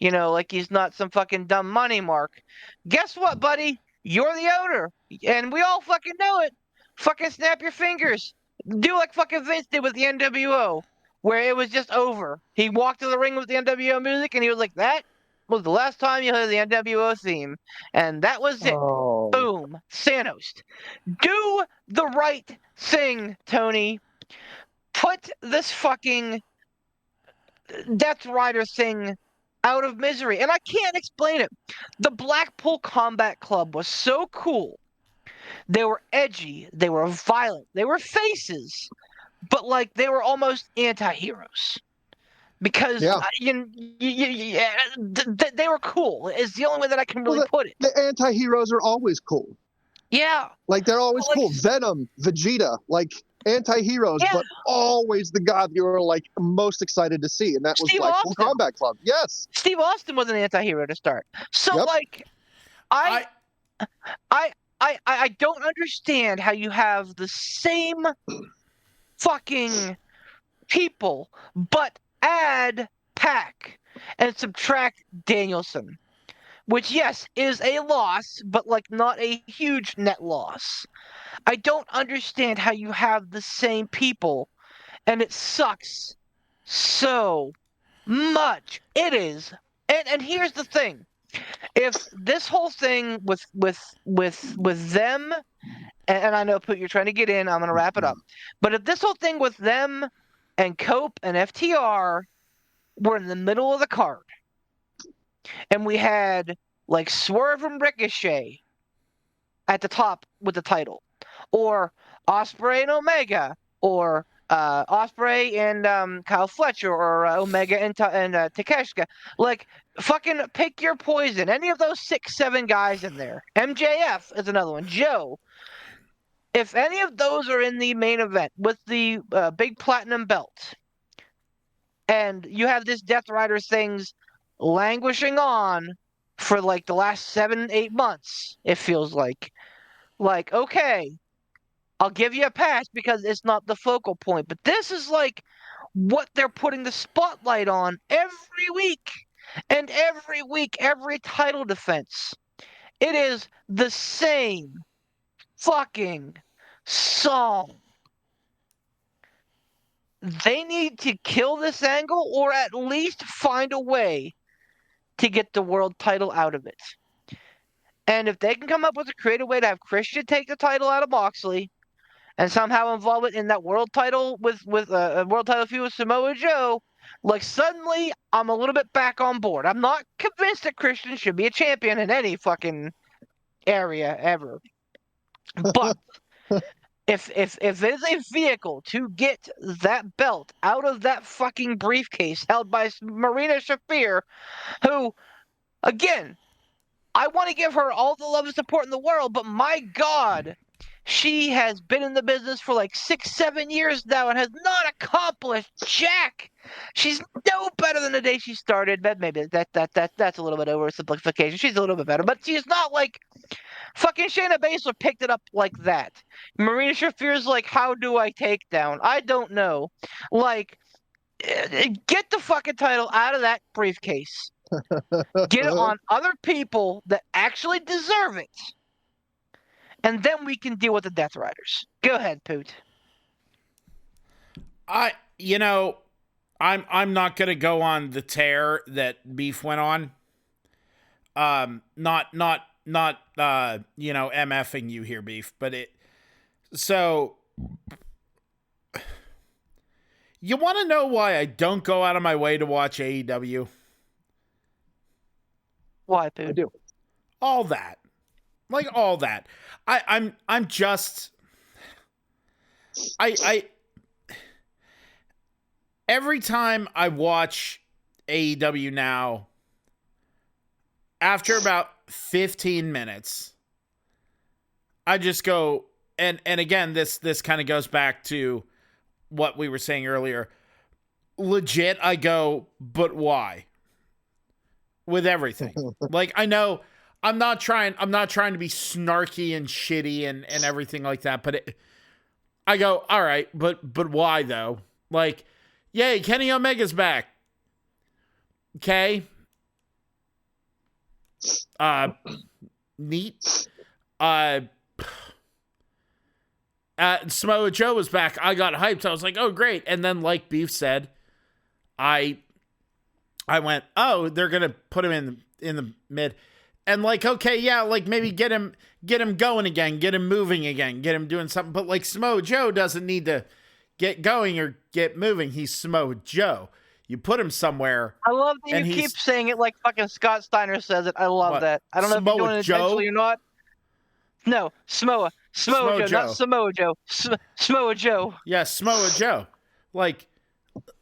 Like he's not some fucking dumb money mark. Guess what, buddy? You're the owner, and we all fucking know it. Fucking snap your fingers. Do like fucking Vince did with the NWO, where it was just over. He walked to the ring with the NWO music, and he was like, that was the last time you heard the NWO theme. And that was it. Oh. Boom. Thanos. Do the right thing, Tony. Put this fucking Death Rider thing out of misery. And I can't explain it. The Blackpool Combat Club was so cool. They were edgy. They were violent. They were faces. But like they were almost anti-heroes. Because they were cool. Is the only way that I can really put it. The anti-heroes are always cool. Yeah. Like they're always cool. Venom, Vegeta, like anti-heroes, but always the guy that you were like most excited to see, and that was Blackpool Combat Club. Yes. Steve Austin was an anti-hero to start. So I don't understand how you have the same fucking people, but add Pac and subtract Danielson, which yes is a loss, but like not a huge net loss. I don't understand how you have the same people, and it sucks so much. It is, and here's the thing: if this whole thing with them, and I know Poot, you're trying to get in, I'm gonna wrap it up. But if this whole thing with them and Cope and FTR were in the middle of the card, and we had like Swerve and Ricochet at the top with the title, or Ospreay and Omega, or Ospreay and Kyle Fletcher, or Omega and Takeshita. Like, fucking pick your poison. Any of those 6-7 guys in there. MJF is another one. Joe. If any of those are in the main event with the big platinum belt, and you have this Death Rider things languishing on for like the last 7-8 months, it feels like okay, I'll give you a pass because it's not the focal point. But this is like what they're putting the spotlight on every week. And every week, every title defense, it is the same fucking song. They need to kill this angle or at least find a way to get the world title out of it. And if they can come up with a creative way to have Christian take the title out of Moxley and somehow involve it in that world title with a world title feud with Samoa Joe, like suddenly I'm a little bit back on board. I'm not convinced that Christian should be a champion in any fucking area ever. But if there's a vehicle to get that belt out of that fucking briefcase held by Marina Shafir, who, again, I want to give her all the love and support in the world, but my God, she has been in the business for like 6-7 years now and has not accomplished jack. She's no better than the day she started. But maybe that's a little bit oversimplification. She's a little bit better, but she's not like fucking Shayna Baszler picked it up like that. Marina Shafir's like, how do I take down? I don't know. Like, get the fucking title out of that briefcase. Get it on other people that actually deserve it. And then we can deal with the Death Riders. Go ahead, Poot. I'm not gonna go on the tear that Beef went on. Not MFing you here, Beef, but so you want to know why I don't go out of my way to watch AEW? Why, Poot? I do. All that. Like all that. I'm just every time I watch AEW now, after about 15 minutes, I just go, and again, this kind of goes back to what we were saying earlier. Legit, I go, but why? With everything. Like, I know I'm not trying to be snarky and shitty and everything like that, but I go, all right, but why though? Like, yay, Kenny Omega's back. Okay. Neat. Samoa Joe was back. I got hyped. I was like, oh, great. And then, like Beef said, I went, oh, they're gonna put him in the mid, and like, okay, yeah, like maybe get him going again, get him moving again, get him doing something. But like Samoa Joe doesn't need to get going or get moving. He's Samoa Joe. You put him somewhere. I love that you keep saying it like fucking Scott Steiner says it. I love that. I don't know if you're doing it intentionally or not. No, Samoa Joe, not Samoa Joe. Samoa Joe. Yeah, Samoa Joe. Like,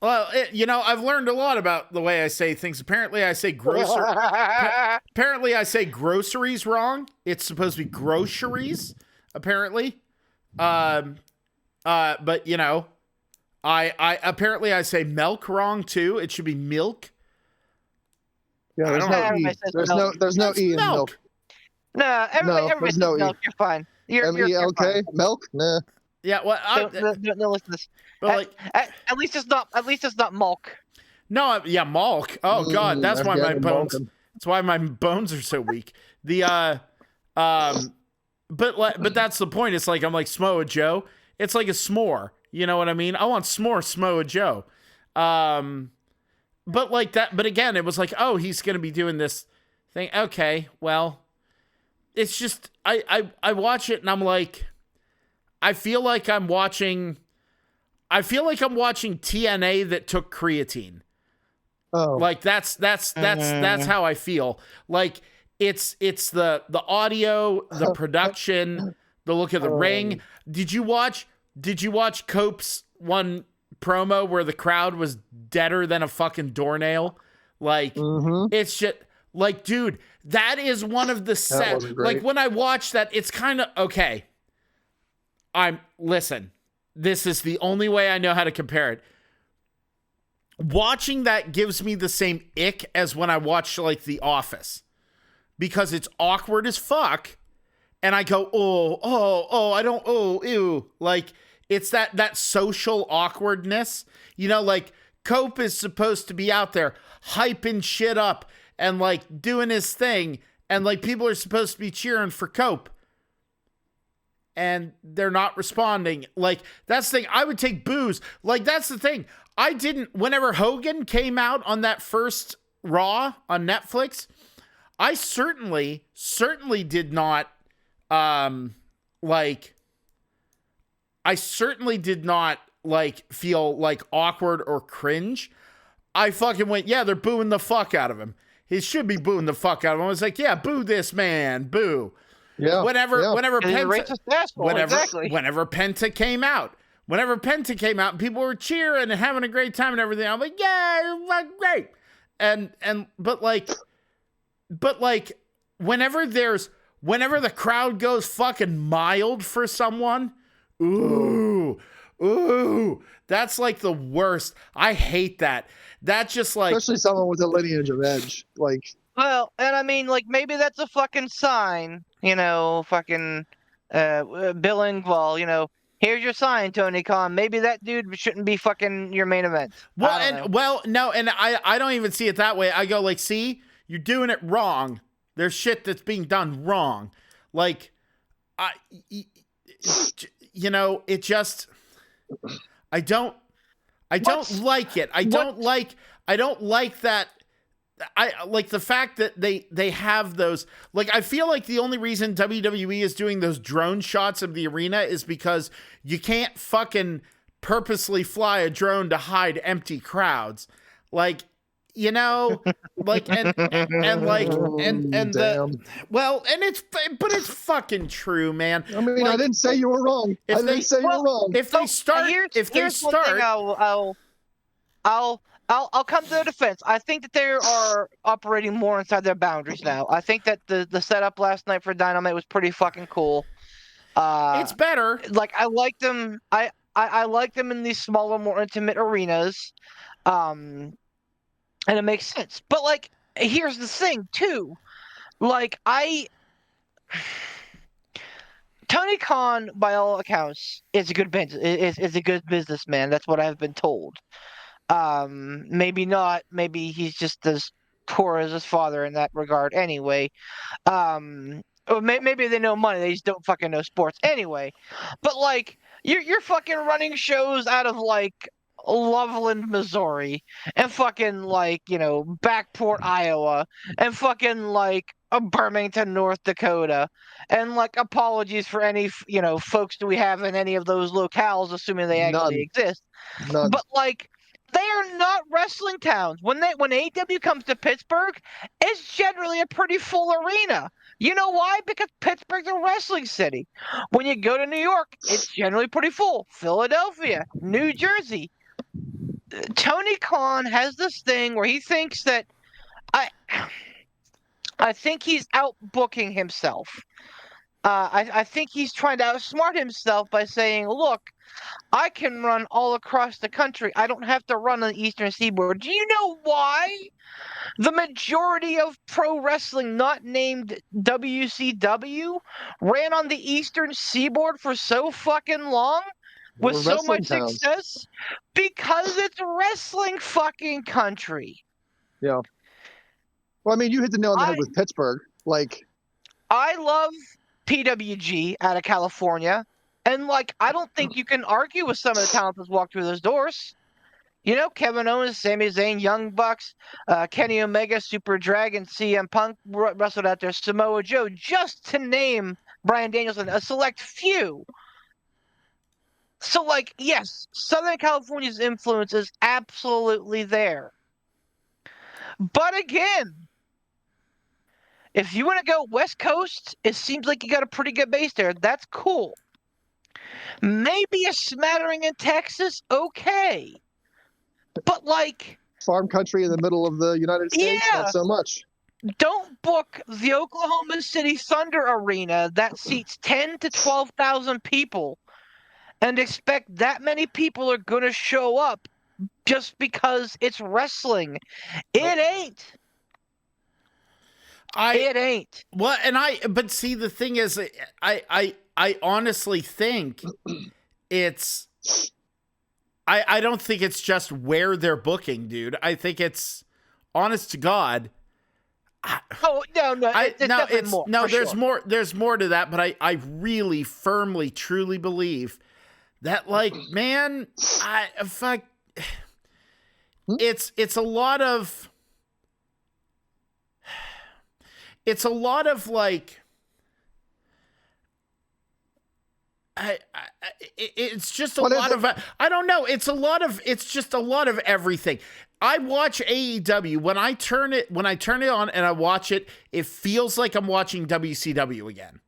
well, I've learned a lot about the way I say things. Apparently, I say groceries wrong. It's supposed to be groceries. Apparently, but I apparently I say milk wrong too. It should be milk. Yeah, there's no E in milk. No, everybody says milk. You're fine. You're M-E-L-K? Milk? Nah. Yeah, well, no, listen to this. But at least it's not milk. No, yeah, milk. Oh God, that's why my bones. That's why my bones are so weak. But that's the point. It's like I'm like Samoa Joe. It's like a s'more. You know what I mean? I want s'more Samoa Joe. But like that. But again, it was like, oh, he's gonna be doing this thing. Okay, well, it's just I watch it and I'm like, I feel like I'm watching TNA that took creatine. Oh. Like that's how I feel. Like it's the audio, the production, the look of the ring. Did you watch Cope's one promo where the crowd was deader than a fucking doornail? Like it's just like, dude, that is one of the set. Like when I watch that, it's kind of okay. Listen, this is the only way I know how to compare it. Watching that gives me the same ick as when I watch like The Office, because it's awkward as fuck, and I go, I don't, ew. Like it's that social awkwardness, like Cope is supposed to be out there hyping shit up and like doing his thing, and like people are supposed to be cheering for Cope, and they're not responding. Like, that's the thing. I would take boos. Like, that's the thing. I didn't, whenever Hogan came out on that first Raw on Netflix, I certainly did not, feel like awkward or cringe. I fucking went, yeah, they're booing the fuck out of him. He should be booing the fuck out of him. I was like, yeah, boo this man, boo. Yeah. Whenever Exactly. Whenever Penta came out, and people were cheering and having a great time and everything, I'm like, yeah, great. But whenever the crowd goes fucking mild for someone, ooh, that's like the worst. I hate that. That's just like, especially someone with a lineage of Edge. Like, Well, and I mean, like, maybe that's a fucking sign, fucking Bill Engvall, here's your sign, Tony Khan. Maybe that dude shouldn't be fucking your main event. No, and I don't even see it that way. I go like, see, you're doing it wrong. There's shit that's being done wrong. Like, it just, I don't like it. I don't like that. I like the fact that they have those, like, I feel like the only reason WWE is doing those drone shots of the arena is because you can't fucking purposely fly a drone to hide empty crowds. Like, like, and it's fucking true, man. I mean, like, I didn't say you were wrong. If they start, here's one thing I'll come to their defense. I think that they are operating more inside their boundaries now. I think that the setup last night for Dynamite was pretty fucking cool. It's better. Like, I like them. I like them in these smaller, more intimate arenas. And it makes sense. But, like, here's the thing, too. Like, Tony Khan, by all accounts, is a good businessman. That's what I've been told. Maybe not. Maybe he's just as poor as his father in that regard anyway. Or maybe they know money. They just don't fucking know sports anyway. But, like, you're fucking running shows out of, like, Loveland, Missouri, and fucking, like, Backport, Iowa, and fucking, like, Birmingham, North Dakota, and, like, apologies for any, folks that we have in any of those locales, assuming they actually exist. None. But, like, they are not wrestling towns. When AEW comes to Pittsburgh, it's generally a pretty full arena. You know why? Because Pittsburgh's a wrestling city. When you go to New York, it's generally pretty full. Philadelphia, New Jersey. Tony Khan has this thing where he thinks that I think he's outbooking himself. I think he's trying to outsmart himself by saying, look, I can run all across the country. I don't have to run on the Eastern Seaboard. Do you know why the majority of pro wrestling not named WCW ran on the Eastern Seaboard for so fucking long? With so much success? Because it's a wrestling fucking country. Yeah. Well, I mean, you hit the nail on the head with Pittsburgh. Like, I love PWG out of California, and, like, I don't think you can argue with some of the talent that's walked through those doors. Kevin Owens, Sami Zayn, Young Bucks, Kenny Omega, Super Dragon, CM Punk wrestled out there, Samoa Joe, just to name Bryan Danielson, a select few. So, like, yes, Southern California's influence is absolutely there. But again, if you want to go West Coast, it seems like you got a pretty good base there. That's cool. Maybe a smattering in Texas, okay. But, like, farm country in the middle of the United States, not so much. Don't book the Oklahoma City Thunder Arena that seats 10 to 12,000 people and expect that many people are going to show up just because it's wrestling. It ain't. It ain't. Well, but see, the thing is, I honestly think it's, I don't think it's just where they're booking, dude. I think it's honest to God, Oh no, it's definitely more. No, for there's sure. more. There's more to that, but I really firmly, truly believe that, like, man, it's a lot of like. It's just a lot of, I don't know. It's just a lot of everything. I watch AEW when I turn it on and I watch it, it feels like I'm watching WCW again.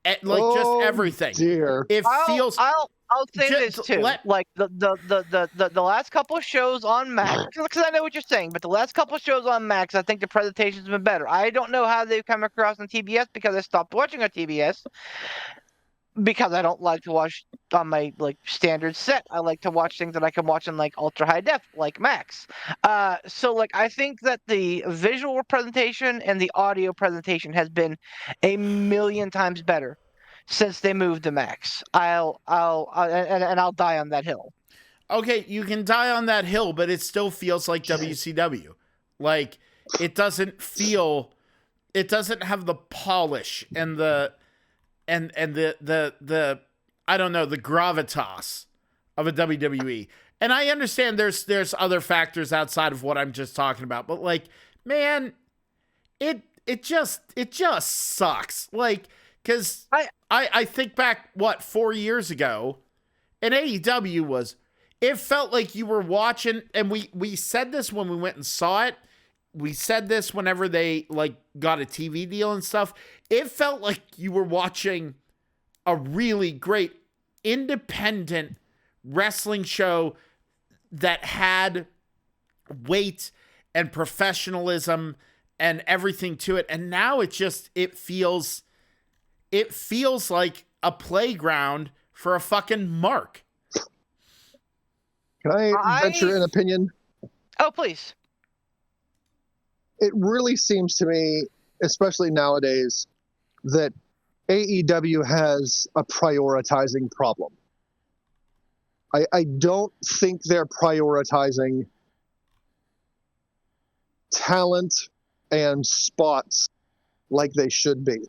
Just everything. Dear. I'll say this too. Like the last couple of shows on Max, because I know what you're saying, but the last couple of shows on Max, I think the presentation's been better. I don't know how they've come across on TBS because I stopped watching on TBS. Because I don't like to watch on my standard set. I like to watch things that I can watch in ultra high def, like Max. So I think that the visual presentation and the audio presentation has been a million times better since they moved to Max. I'll die on that hill. Okay, you can die on that hill, but it still feels like WCW. Like, it doesn't have the polish and the I don't know, the gravitas of a WWE. And I understand there's other factors outside of what I'm just talking about, but man, it just sucks. Cause I think back 4 years ago, and AEW it felt like you were watching, and we said this when we went and saw it. We said this whenever they got a TV deal and stuff. It felt like you were watching a really great independent wrestling show that had weight and professionalism and everything to it. And now it feels like a playground for a fucking mark. Can I venture an opinion? Oh, please. It really seems to me, especially nowadays, that AEW has a prioritizing problem. I don't think they're prioritizing talent and spots like they should be.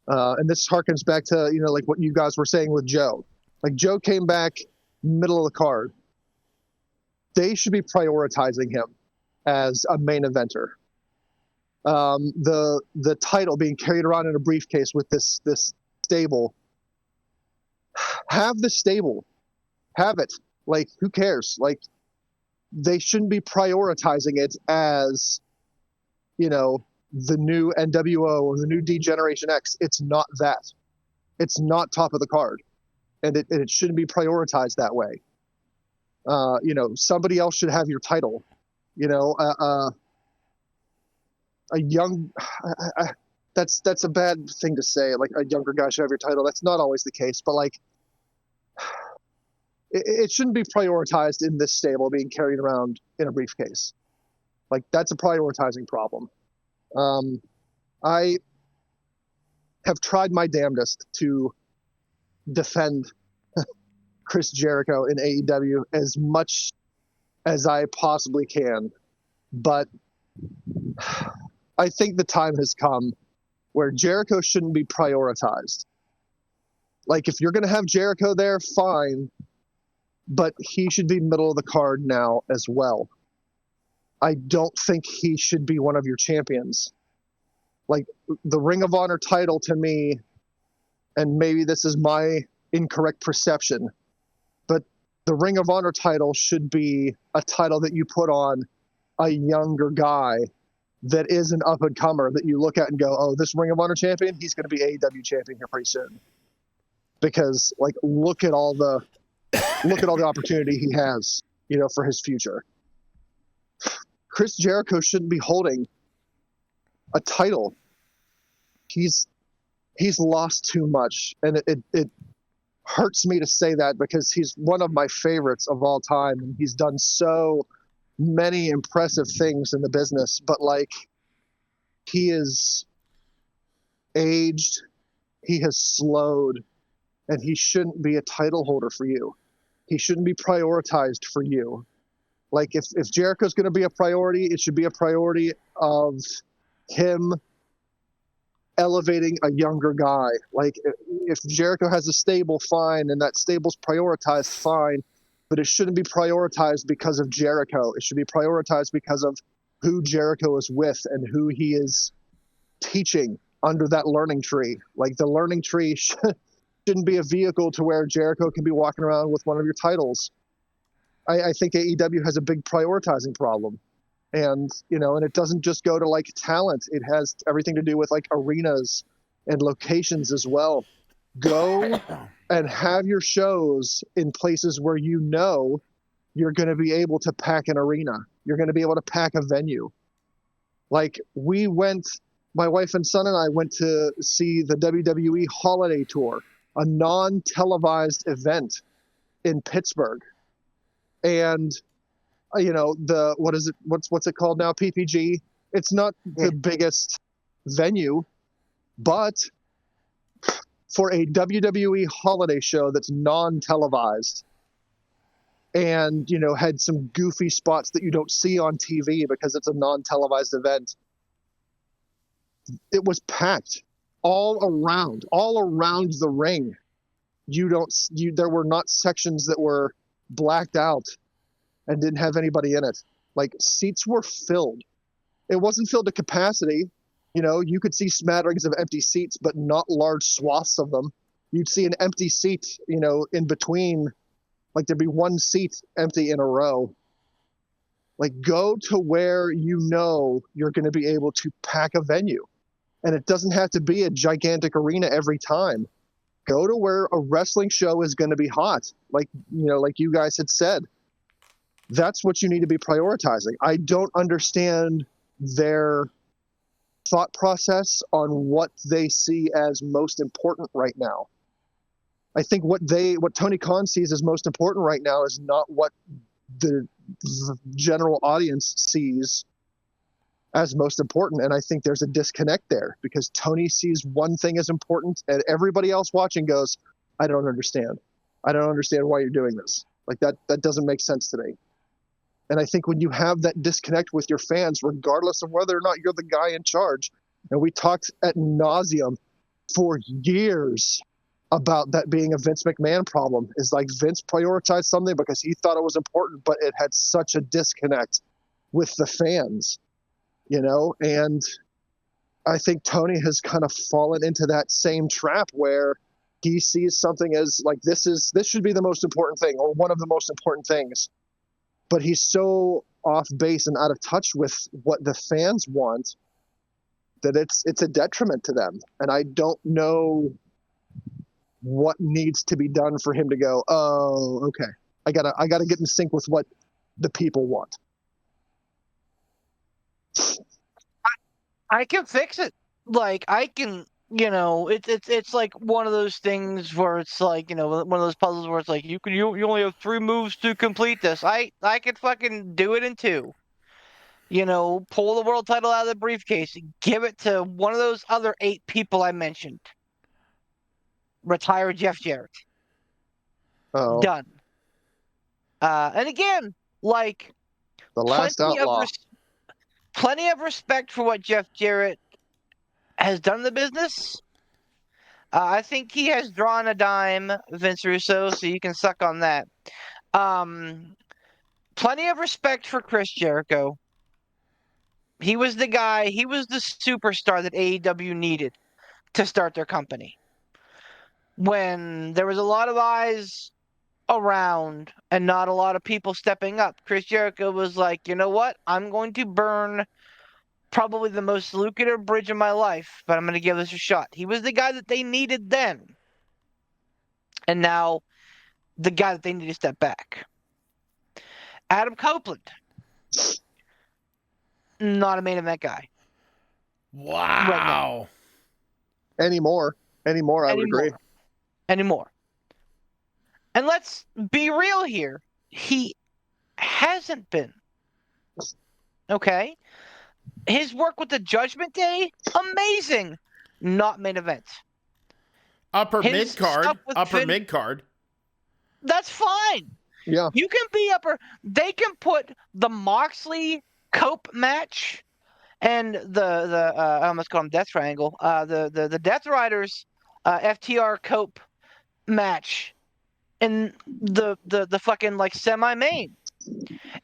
And this harkens back to, what you guys were saying with Joe. Joe came back middle of the card. They should be prioritizing him as a main eventer. The title being carried around in a briefcase with this stable. Have the stable. Have it. Who cares? They shouldn't be prioritizing it as, the new NWO or the new D-Generation X. It's not that. It's not top of the card. And it shouldn't be prioritized that way. Somebody else should have your title. A young, that's a bad thing to say. A younger guy should have your title. That's not always the case, but it shouldn't be prioritized in this stable being carried around in a briefcase. That's a prioritizing problem. I have tried my damnedest to defend Chris Jericho in AEW as much as I possibly can, but I think the time has come where Jericho shouldn't be prioritized. If you're going to have Jericho there, fine, but he should be middle of the card now as well. I don't think he should be one of your champions. The Ring of Honor title to me, and maybe this is my incorrect perception, but the Ring of Honor title should be a title that you put on a younger guy that is an up-and-comer that you look at and go, oh, this Ring of Honor champion, he's going to be AEW champion here pretty soon. Because, look at all the opportunity he has, for his future. Chris Jericho shouldn't be holding a title. He's lost too much, and it hurts me to say that because he's one of my favorites of all time, and he's done so many impressive things in the business, but he is aged, he has slowed, and he shouldn't be a title holder for you. He shouldn't be prioritized for you. Like if Jericho's going to be a priority, it should be a priority of him elevating a younger guy. Like if Jericho has a stable, fine, and that stable's prioritized, fine, but it shouldn't be prioritized because of Jericho. It should be prioritized because of who Jericho is with and who he is teaching under that learning tree. Like the learning tree shouldn't be a vehicle to where Jericho can be walking around with one of your titles. I think AEW has a big prioritizing problem. And, and it doesn't just go to like talent. It has everything to do with like arenas and locations as well. Go and have your shows in places where you're going to be able to pack an arena. You're going to be able to pack a venue. Like my wife and son and I went to see the WWE Holiday Tour, a non-televised event in Pittsburgh. And what's it called now? PPG. It's not the biggest venue, but for a WWE holiday show that's non-televised and, had some goofy spots that you don't see on TV because it's a non-televised event, it was packed all around the ring. There were not sections that were blacked out and didn't have anybody in it. Like seats were filled. It wasn't filled to capacity. You could see smatterings of empty seats, but not large swaths of them. You'd see an empty seat, in between, like there'd be one seat empty in a row. Like go to where you're going to be able to pack a venue. And it doesn't have to be a gigantic arena every time. Go to where a wrestling show is going to be hot. Like you guys had said. That's what you need to be prioritizing. I don't understand their thought process on what they see as most important right now. I think what Tony Khan sees as most important right now is not what the general audience sees as most important. And I think there's a disconnect there because Tony sees one thing as important and everybody else watching goes, I don't understand. I don't understand why you're doing this. Like that doesn't make sense to me. And I think when you have that disconnect with your fans, regardless of whether or not you're the guy in charge, and we talked ad nauseum for years about that being a Vince McMahon problem, is like Vince prioritized something because he thought it was important, but it had such a disconnect with the fans, and I think Tony has kind of fallen into that same trap where he sees something as like, this should be the most important thing or one of the most important things. But he's so off base and out of touch with what the fans want that it's a detriment to them. And I don't know what needs to be done for him to go, oh, okay, I gotta get in sync with what the people want. I can fix it. Like I can, it's like one of those things where it's like, one of those puzzles where it's like you only have 3 moves to complete this. I could fucking do it in 2. Pull the world title out of the briefcase, give it to one of those other 8 people I mentioned. Retire Jeff Jarrett. Oh. Done. And again, like the last outlaw. Plenty of respect for what Jeff Jarrett has done in the business. I think he has drawn a dime, Vince Russo, so you can suck on that. Plenty of respect for Chris Jericho. He was the guy, he was the superstar that AEW needed to start their company. When there was a lot of eyes around and not a lot of people stepping up, Chris Jericho was like, you know what? I'm going to burn probably the most lucrative bridge in my life, but I'm going to give this a shot. He was the guy that they needed then. And now, the guy that they need to step back. Adam Copeland. Not a main event guy. Wow. Right Anymore, I would agree. Anymore. And let's be real here. He hasn't been. Okay? His work with the Judgment Day, amazing. Not main event. Upper mid card. That's fine. Yeah. You can be upper. They can put the Moxley Cope match and the I almost call them Death Triangle. The Death Riders FTR Cope match in the fucking like semi main.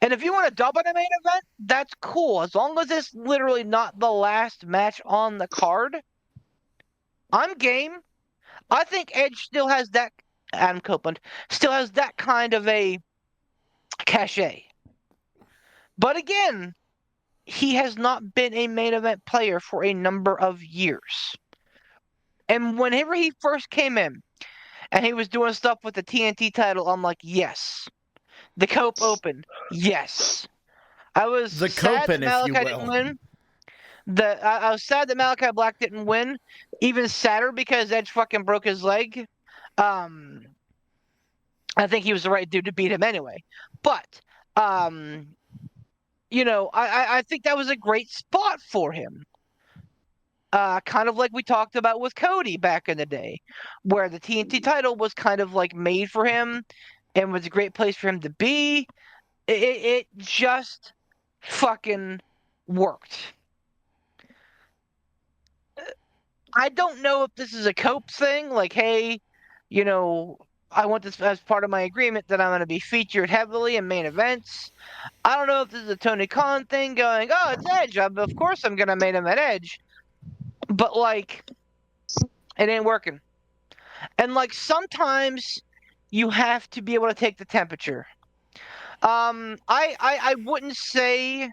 And if you want to double the main event, that's cool. As long as it's literally not the last match on the card, I'm game. I think Edge still has that. Adam Copeland still has that kind of a cachet. But again, he has not been a main event player for a number of years. And whenever he first came in and he was doing stuff with the TNT title, I'm like, yes. The Cope Open, yes. I was The sad that Copen, if you Malachi didn't will. win. I was sad that Malachi Black didn't win. Even sadder because Edge fucking broke his leg. I think he was the right dude to beat him anyway. But I think that was a great spot for him. Kind of like we talked about with Cody back in the day, where the TNT title was kind of like made for him and was a great place for him to be. It just fucking worked. I don't know if this is a Cope thing, like, hey, I want this as part of my agreement that I'm going to be featured heavily in main events. I don't know if this is a Tony Khan thing going, oh, it's Edge. Of course I'm going to main him at Edge. But, like, it ain't working. And, like, sometimes you have to be able to take the temperature. I wouldn't say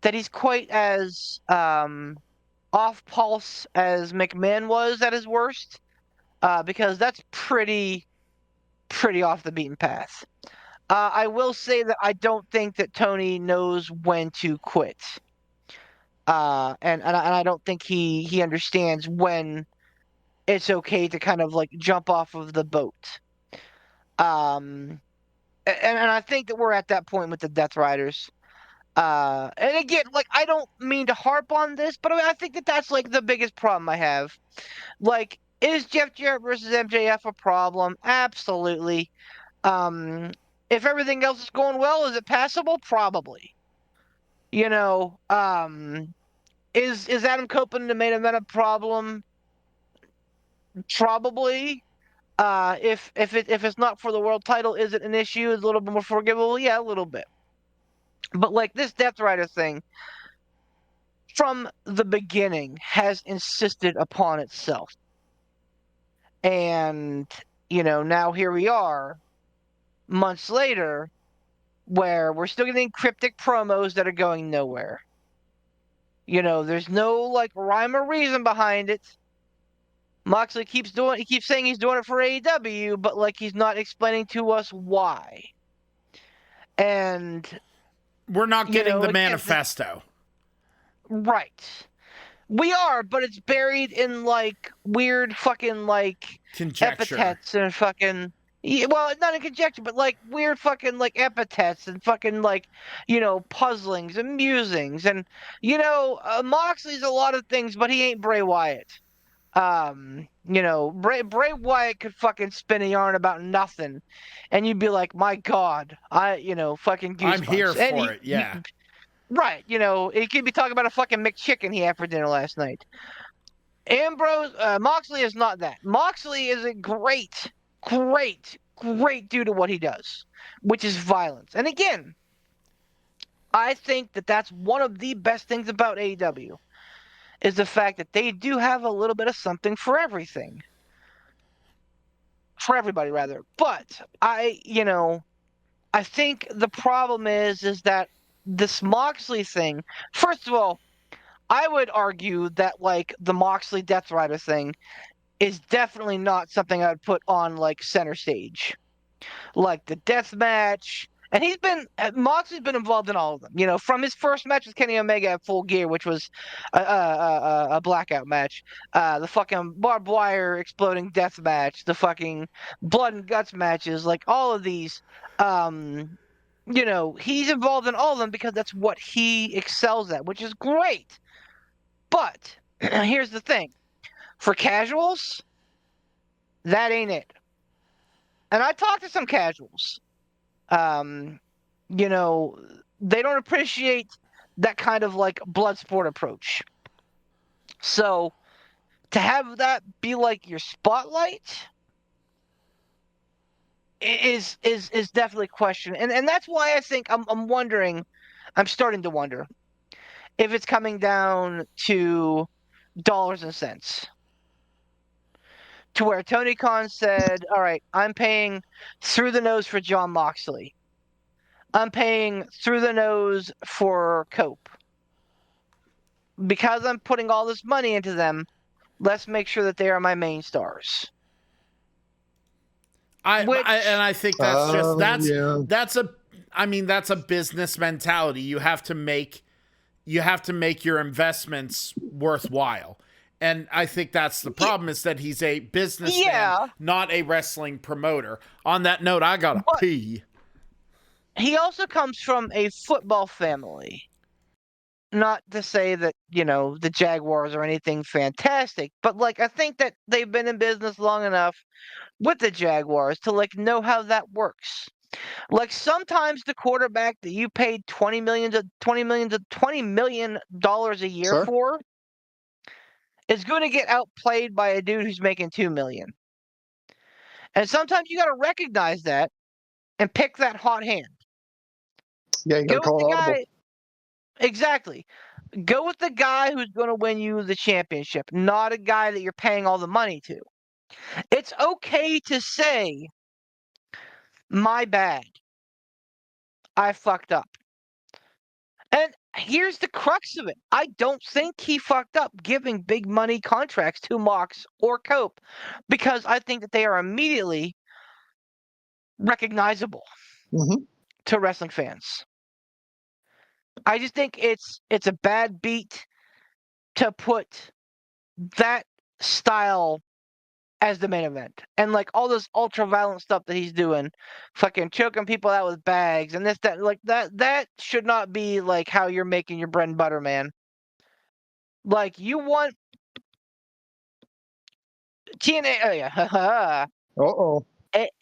that he's quite as off pulse as McMahon was at his worst, because that's pretty off the beaten path. I will say that I don't think that Tony knows when to quit, and I don't think he understands when it's okay to kind of like jump off of the boat. And I think that we're at that point with the Death Riders. And again, like, I don't mean to harp on this, but I think that that's like the biggest problem I have. Like, is Jeff Jarrett versus MJF a problem? Absolutely. If everything else is going well, is it passable? Probably. Is Adam Copeland the main event a problem? Probably. If it's not for the world title, is it an issue? Is it a little bit more forgivable? Yeah, a little bit. But like this Death Rider thing, from the beginning, has insisted upon itself. And, now here we are, months later, where we're still getting cryptic promos that are going nowhere. There's no, like, rhyme or reason behind it. Moxley he keeps saying he's doing it for AEW, but, like, he's not explaining to us why. And we're not getting the manifesto. Right. We are, but it's buried in, like, weird fucking, like, conjecture. Epithets and fucking... Well, not in conjecture, but, like, weird fucking, like, epithets and fucking, like, puzzlings and musings. And, Moxley's a lot of things, but he ain't Bray Wyatt. Bray Wyatt could fucking spin a yarn about nothing. And you'd be like, my God, fucking goosebumps. I'm here for it, yeah. Right, he could be talking about a fucking McChicken he had for dinner last night. Moxley is not that. Moxley is a great dude at what he does, which is violence. And again, I think that that's one of the best things about AEW, is the fact that they do have a little bit of something for everything. For everybody, rather. But I think the problem is that this Moxley thing, first of all, I would argue that, like, the Moxley Death Rider thing is definitely not something I would put on, like, center stage. Like the death match. And Moxley's been involved in all of them. From his first match with Kenny Omega at Full Gear, which was a blackout match, the fucking barbed wire exploding death match, the fucking blood and guts matches, like all of these. He's involved in all of them because that's what he excels at, which is great. But here's the thing. For casuals, that ain't it. And I talked to some casuals. You know, they don't appreciate that kind of like blood sport approach. So to have that be like your spotlight is definitely a question. And that's why I think I'm wondering, I'm starting to wonder if it's coming down to dollars and cents. To where Tony Khan said, all right, I'm paying through the nose for John Moxley. I'm paying through the nose for Cope. Because I'm putting all this money into them, let's make sure that they are my main stars. I think that's just yeah. that's a business mentality. You have to make your investments worthwhile. And I think that's the problem, is that he's a businessman, not a wrestling promoter. On that note, I gotta pee. He also comes from a football family. Not to say that, the Jaguars are anything fantastic, but like I think that they've been in business long enough with the Jaguars to like know how that works. Like sometimes the quarterback that you paid $20 million a year Sir? for is going to get outplayed by a dude who's making $2 million. And sometimes you got to recognize that and pick that hot hand. Yeah, you got to Go with call the it audible. guy. Exactly. Go with the guy who's going to win you the championship, not a guy that you're paying all the money to. It's okay to say, my bad. I fucked up. And here's the crux of it. I don't think he fucked up giving big money contracts to Mox or Cope, because I think that they are immediately recognizable to wrestling fans. I just think it's a bad beat to put that style as the main event. And like all this ultra violent stuff that he's doing, fucking choking people out with bags and this, that, like that should not be like how you're making your bread and butter, man. Like you want TNA, oh yeah, Uh-oh.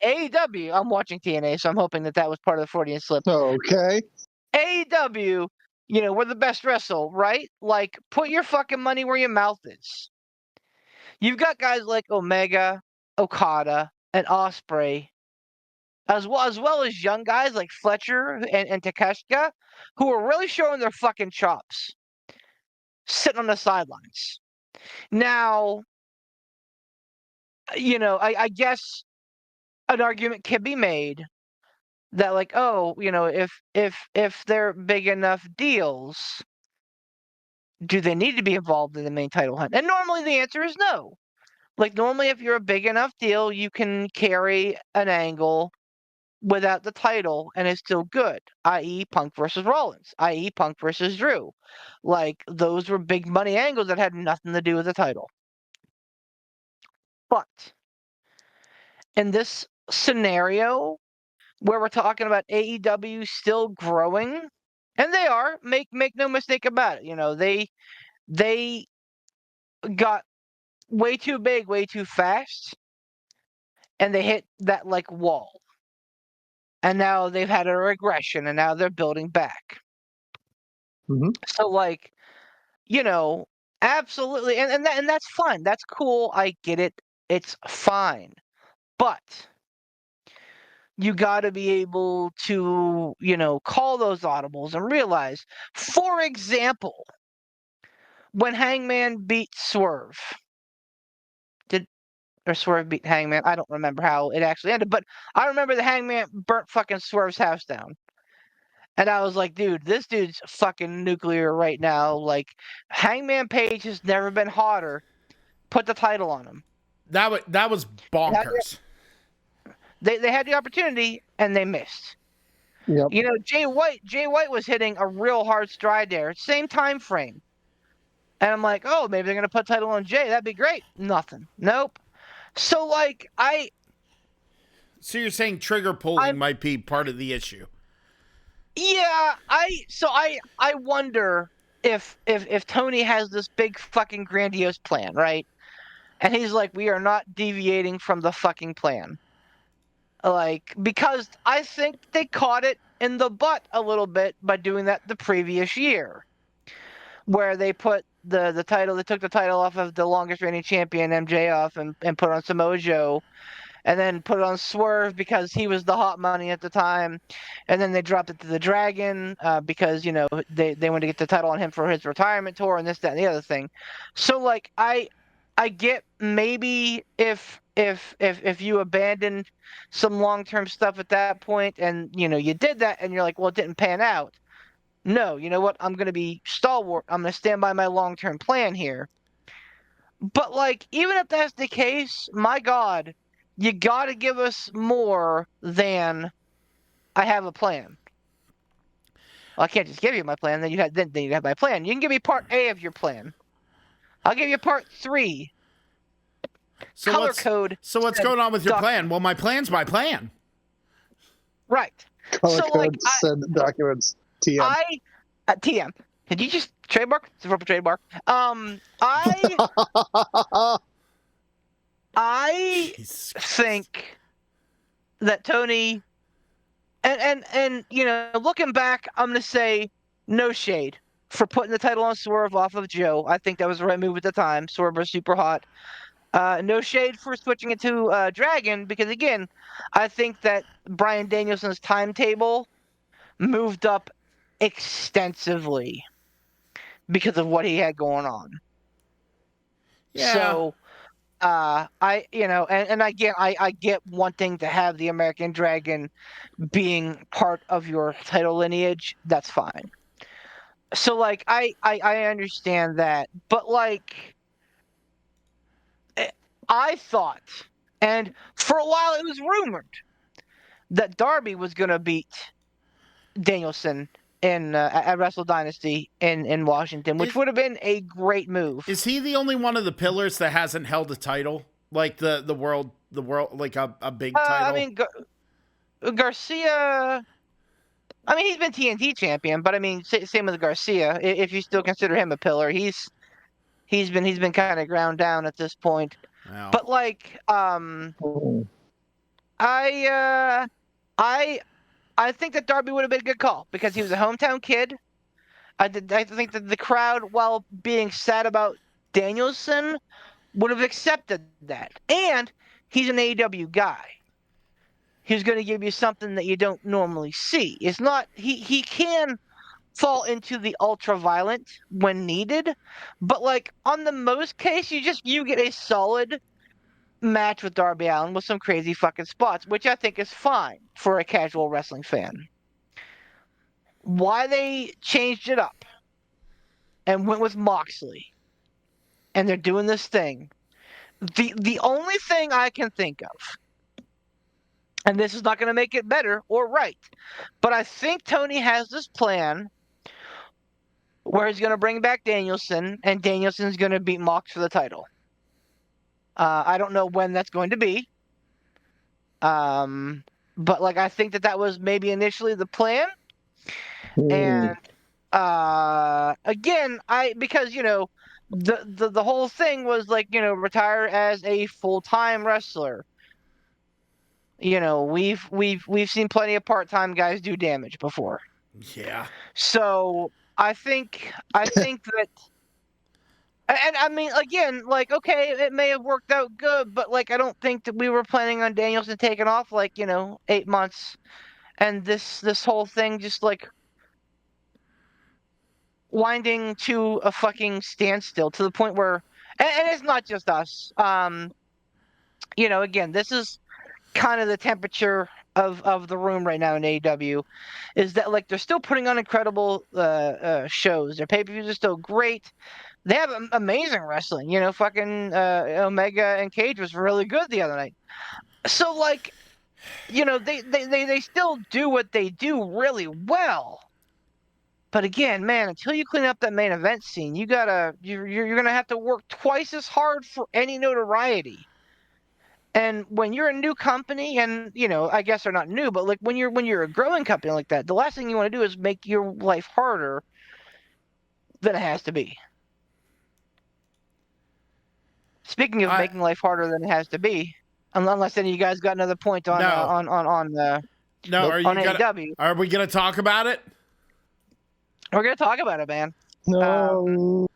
AEW, I'm watching TNA, so I'm hoping that was part of the Freudian slip. Okay. AEW, we're the best wrestle, right? Like, put your fucking money where your mouth is. You've got guys like Omega, Okada, and Ospreay, as well as young guys like Fletcher and Takeshita, who are really showing their fucking chops, sitting on the sidelines. Now, I guess an argument can be made that, like, oh, if they're big enough deals, do they need to be involved in the main title hunt? And normally the answer is no. Like, normally if you're a big enough deal, you can carry an angle without the title and it's still good, i.e. Punk versus Rollins, i.e. Punk versus Drew. Like, those were big money angles that had nothing to do with the title. But in this scenario where we're talking about AEW still growing, and they are, make no mistake about it, they got way too big, way too fast, and they hit that like wall. And now they've had a regression, and now they're building back. So, like, absolutely, and that's fine. That's cool. I get it. It's fine. But you got to be able to, call those audibles and realize, for example, when Hangman beat Swerve, or Swerve beat Hangman, I don't remember how it actually ended, but I remember the Hangman burnt fucking Swerve's house down. And I was like, dude, this dude's fucking nuclear right now. Like, Hangman Page has never been hotter. Put the title on him. That was bonkers. They had the opportunity and they missed. Yep. Jay White was hitting a real hard stride there. Same time frame. And I'm like, oh, maybe they're gonna put title on Jay. That'd be great. Nothing. Nope. So like So you're saying trigger pulling might be part of the issue? Yeah, I wonder if Tony has this big fucking grandiose plan, right? And he's like, we are not deviating from the fucking plan. Like, because I think they caught it in the butt a little bit by doing that the previous year, where they put the title, they took the title off of the longest reigning champion MJF and put on Samoa Joe, and then put it on Swerve because he was the hot money at the time, and then they dropped it to the Dragon because they wanted to get the title on him for his retirement tour and this, that, and the other thing. So like I get maybe if you abandoned some long-term stuff at that point and you did that and you're like, well, it didn't pan out. No, you know what? I'm going to be stalwart. I'm going to stand by my long-term plan here. But like, even if that's the case, my God, you got to give us more than I have a plan. Well, I can't just give you my plan. Then you have my plan. You can give me part A of your plan. I'll give you part 3. So Color code. So what's going on with your plan? Well, my plan's my plan. Right. Color So code like, said documents. TM. TM. Did you just trademark? It's a proper trademark. I think that Tony and looking back, I'm gonna say no shade for putting the title on Swerve off of Joe. I think that was the right move at the time. Swerve was super hot. No shade for switching it to Dragon because again, I think that Bryan Danielson's timetable moved up extensively because of what he had going on. Yeah. So and again, I get wanting to have the American Dragon being part of your title lineage. That's fine. So like I understand that, but like I thought, and for a while it was rumored that Darby was gonna beat Danielson in at Wrestle Dynasty in Washington, which would have been a great move. Is he the only one of the pillars that hasn't held a title, like the world like a big title? I mean, Garcia. I mean, he's been TNT champion, but I mean, same with Garcia. If you still consider him a pillar, he's been kind of ground down at this point. Wow. But like, I think that Darby would have been a good call because he was a hometown kid. I think that the crowd, while being sad about Danielson, would have accepted that. And he's an AEW guy. He's going to give you something that you don't normally see. It's not he can fall into the ultra violent when needed, but like on the most case, you get a solid match with Darby Allin with some crazy fucking spots, which I think is fine for a casual wrestling fan. Why they changed it up and went with Moxley, and they're doing this thing. The only thing I can think of, and this is not going to make it better or right, but I think Tony has this plan where he's going to bring back Danielson, and Danielson's going to beat Mox for the title. I don't know when that's going to be. But like I think that was maybe initially the plan. And again, because the whole thing was like, retire as a full-time wrestler. We've seen plenty of part-time guys do damage before. Yeah. So I think that, and I mean, again, like, okay, it may have worked out good, but like, I don't think that we were planning on Danielson taking off like 8 months, and this whole thing just like winding to a fucking standstill to the point where, and it's not just us. Again, this is kind of the temperature of the room right now in AEW, is that like they're still putting on incredible shows. Their pay-per-views are still great. They have amazing wrestling. Fucking Omega and Cage was really good the other night. So like, they still do what they do really well. But again, man, until you clean up that main event scene, you're gonna have to work twice as hard for any notoriety. And when you're a new company, and I guess they're not new, but like when you're a growing company like that, the last thing you want to do is make your life harder than it has to be. Speaking of making life harder than it has to be, Unless any of you guys got another point on No. on No, on AEW. Are we gonna talk about it? We're gonna talk about it, man. No.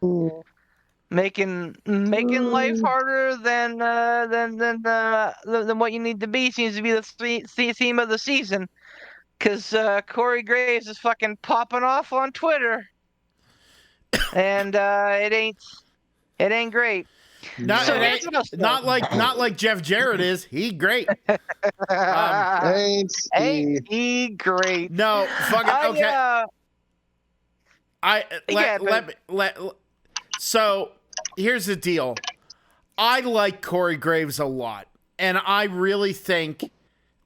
Making life harder than what you need to be seems to be the theme of the season. Because Corey Graves is fucking popping off on Twitter, and it ain't great. Not like Jeff Jarrett is. He great. Ain't Ain't he great? No, fucking okay. So here's the deal. I like Corey Graves a lot, and I really think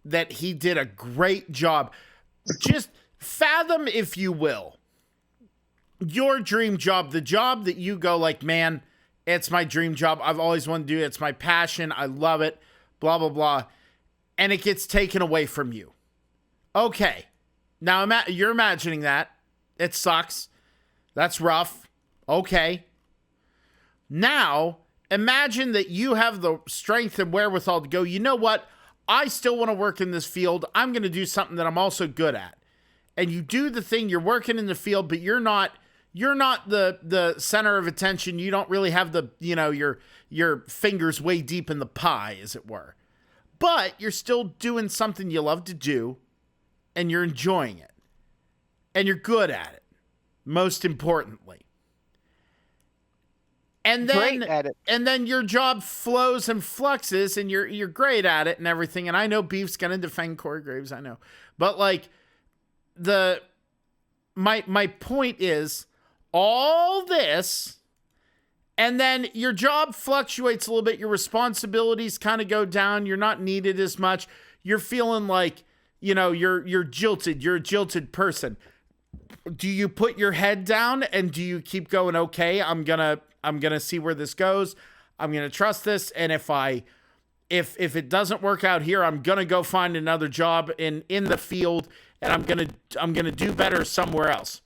that he did a great job. Just fathom, if you will, your dream job, the job that you go like, man, it's my dream job. I've always wanted to do it. It's my passion. I love it. Blah, blah, blah. And it gets taken away from you. Okay. Now you're imagining that. It sucks. That's rough. Okay. Now, imagine that you have the strength and wherewithal to go, you know what? I still want to work in this field. I'm going to do something that I'm also good at. And you do the thing, you're working in the field, but you're not the center of attention. You don't really have the, your fingers way deep in the pie, as it were. But you're still doing something you love to do, and you're enjoying it. And you're good at it, most importantly. And then, and then your job flows and fluxes, and you're great at it and everything. And I know Beef's gonna defend Corey Graves, I know, but like my point is all this, and then your job fluctuates a little bit. Your responsibilities kind of go down. You're not needed as much. You're feeling like you're jilted. You're a jilted person. Do you put your head down and do you keep going? Okay, I'm gonna see where this goes. I'm gonna trust this, and if it doesn't work out here, I'm gonna go find another job in the field, and I'm gonna do better somewhere else.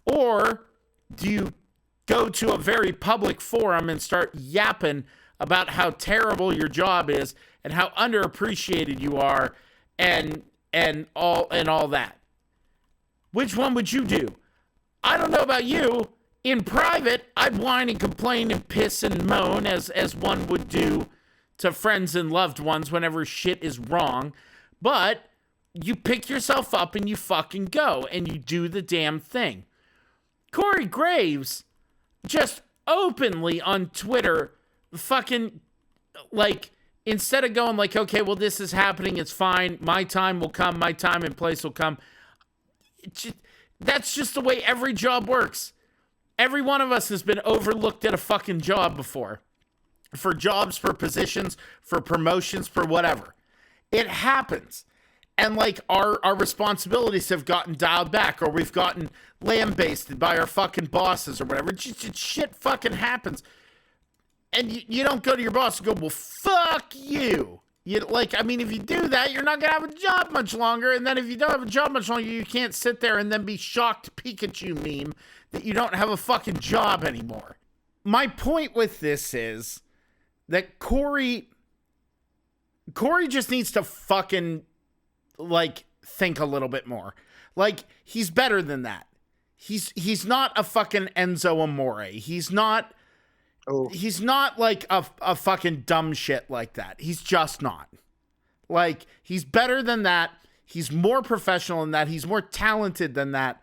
Or do you go to a very public forum and start yapping about how terrible your job is and how underappreciated you are, and all that? Which one would you do? I don't know about you. In private, I'd whine and complain and piss and moan as one would do to friends and loved ones whenever shit is wrong. But you pick yourself up and you fucking go and you do the damn thing. Corey Graves just openly on Twitter fucking, like, instead of going like, okay, well, this is happening, it's fine, my time will come, my time and place will come. That's just the way every job works. Every one of us has been overlooked at a fucking job before. For jobs, for positions, for promotions, for whatever. It happens. And like our responsibilities have gotten dialed back, or we've gotten lambasted by our fucking bosses or whatever. Just shit fucking happens. And you don't go to your boss and go, well, fuck you. If you do that, you're not going to have a job much longer. And then if you don't have a job much longer, you can't sit there and then be shocked Pikachu meme that you don't have a fucking job anymore. My point with this is that Corey just needs to fucking, think a little bit more. He's better than that. He's not a fucking Enzo Amore. He's not like a fucking dumb shit like that. He's just not. He's better than that. He's more professional than that. He's more talented than that.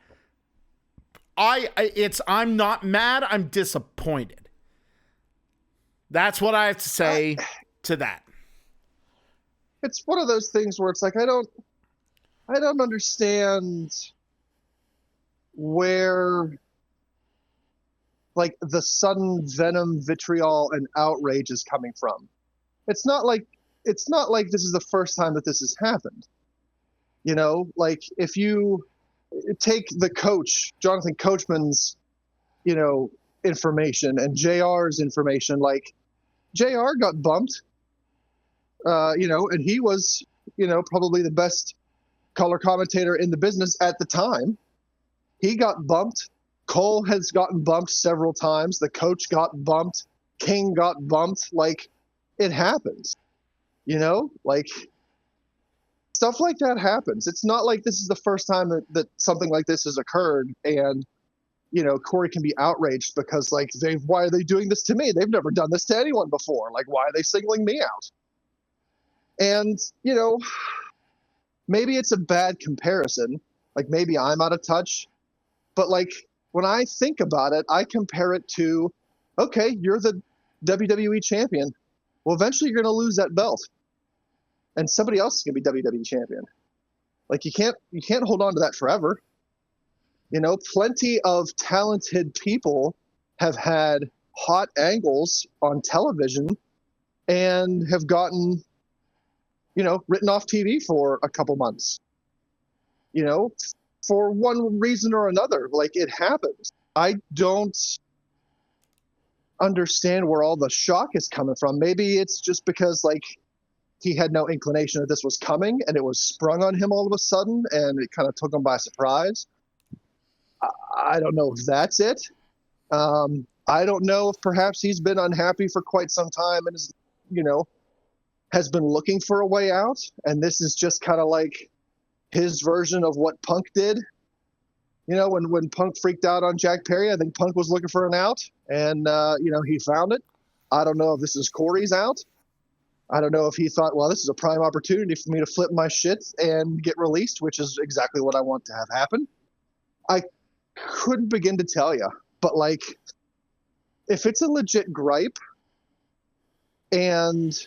I'm not mad. I'm disappointed. That's what I have to say to that. It's one of those things where it's like, I don't understand where the sudden venom, vitriol, and outrage is coming from. It's not like this is the first time that this has happened. If you take the coach, Jonathan Coachman's, information and JR's information, JR got bumped, and he was, probably the best color commentator in the business at the time. He got bumped. Cole has gotten bumped several times. The coach got bumped. King got bumped. It happens. Like stuff like that happens. It's not like this is the first time that something like this has occurred, and Corey can be outraged because like why are they doing this to me? They've never done this to anyone before. Like, why are they singling me out? And maybe it's a bad comparison. Like maybe I'm out of touch, but like when I think about it, I compare it to, okay, you're the WWE champion. Well, eventually you're going to lose that belt, and somebody else is going to be WWE champion. Like you can't hold on to that forever. Plenty of talented people have had hot angles on television and have gotten, written off TV for a couple months, for one reason or another. Like it happens. I don't understand where all the shock is coming from. Maybe it's just because like he had no inclination that this was coming and it was sprung on him all of a sudden and it kind of took him by surprise. I don't know if that's it. I don't know if perhaps he's been unhappy for quite some time and is, has been looking for a way out. And this is just kind of like his version of what Punk did. When Punk freaked out on Jack Perry, I think Punk was looking for an out and, he found it. I don't know if this is Corey's out. I don't know if he thought, well, this is a prime opportunity for me to flip my shit and get released, which is exactly what I want to have happen. I couldn't begin to tell you, but like, if it's a legit gripe and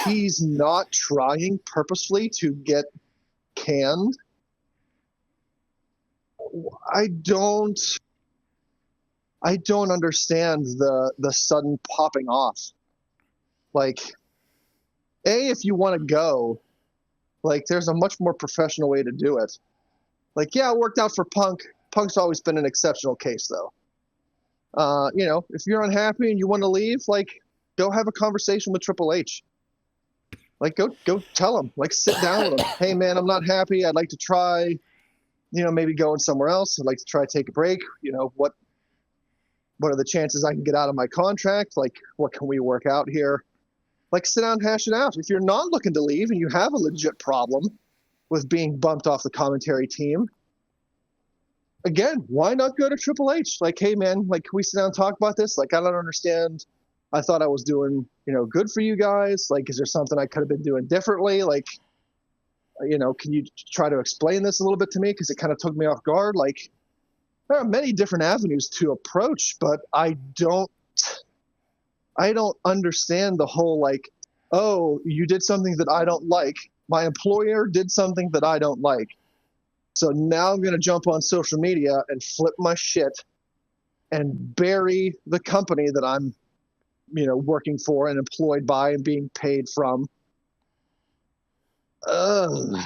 he's not trying purposefully to get canned, I don't understand the sudden popping off. Like, if you want to go, like, there's a much more professional way to do it. Like, yeah, it worked out for Punk. Punk's always been an exceptional case, though. If you're unhappy and you want to leave, like, go have a conversation with Triple H. Like, go tell him. Like, sit down with him. Hey, man, I'm not happy. I'd like to try, maybe going somewhere else. I'd like to try to take a break. What are the chances I can get out of my contract? Like, what can we work out here? Like, sit down and hash it out. If you're not looking to leave and you have a legit problem with being bumped off the commentary team, again, why not go to Triple H? Like, hey, man, like, can we sit down and talk about this? Like, I don't understand. I thought I was doing, good for you guys. Like, is there something I could have been doing differently? Like, can you try to explain this a little bit to me? Because it kind of took me off guard. Like, there are many different avenues to approach, but I don't understand the whole, like, oh, you did something that I don't like. My employer did something that I don't like. So now I'm going to jump on social media and flip my shit and bury the company that I'm, working for and employed by and being paid from. And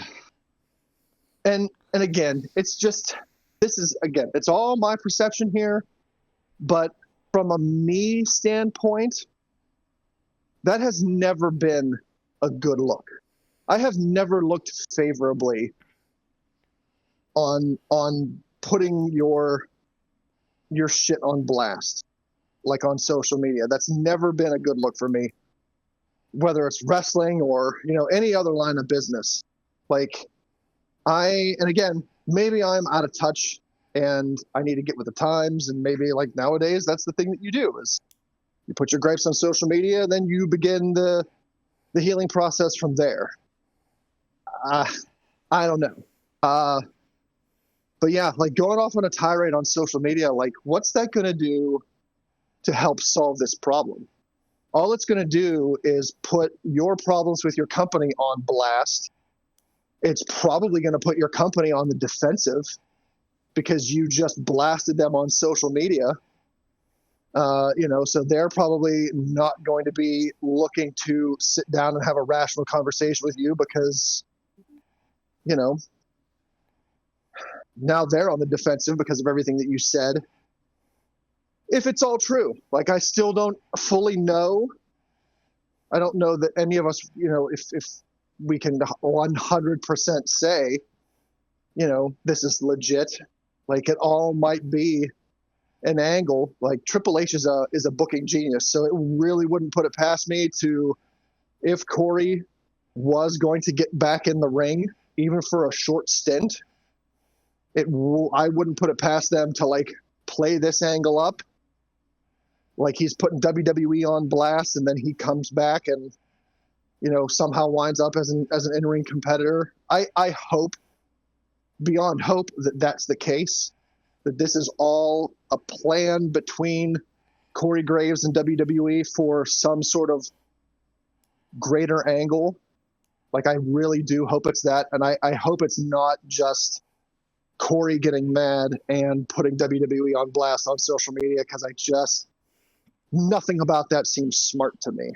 again, it's all my perception here, but from a me standpoint, that has never been a good look. I have never looked favorably on putting your shit on blast, like on social media. That's never been a good look for me, whether it's wrestling or, any other line of business. Like, and again, maybe I'm out of touch and I need to get with the times, and maybe like nowadays that's the thing that you do is you put your gripes on social media, then you begin the healing process from there. I don't know. But yeah, like going off on a tirade on social media, like what's that going to do to help solve this problem? All it's going to do is put your problems with your company on blast. It's probably going to put your company on the defensive because you just blasted them on social media. So they're probably not going to be looking to sit down and have a rational conversation with you because, now they're on the defensive because of everything that you said. If it's all true, like I still don't fully know. I don't know that any of us, if we can 100% say, this is legit. Like it all might be an angle. Like Triple H is a booking genius, so it really wouldn't put it past me to, if Corey was going to get back in the ring, even for a short stint, I wouldn't put it past them to like play this angle up, like he's putting WWE on blast, and then he comes back and somehow winds up as an in-ring competitor. I hope, beyond hope, that that's the case, that this is all a plan between Corey Graves and WWE for some sort of greater angle. Like, I really do hope it's that, and I hope it's not just Corey getting mad and putting WWE on blast on social media, because nothing about that seems smart to me.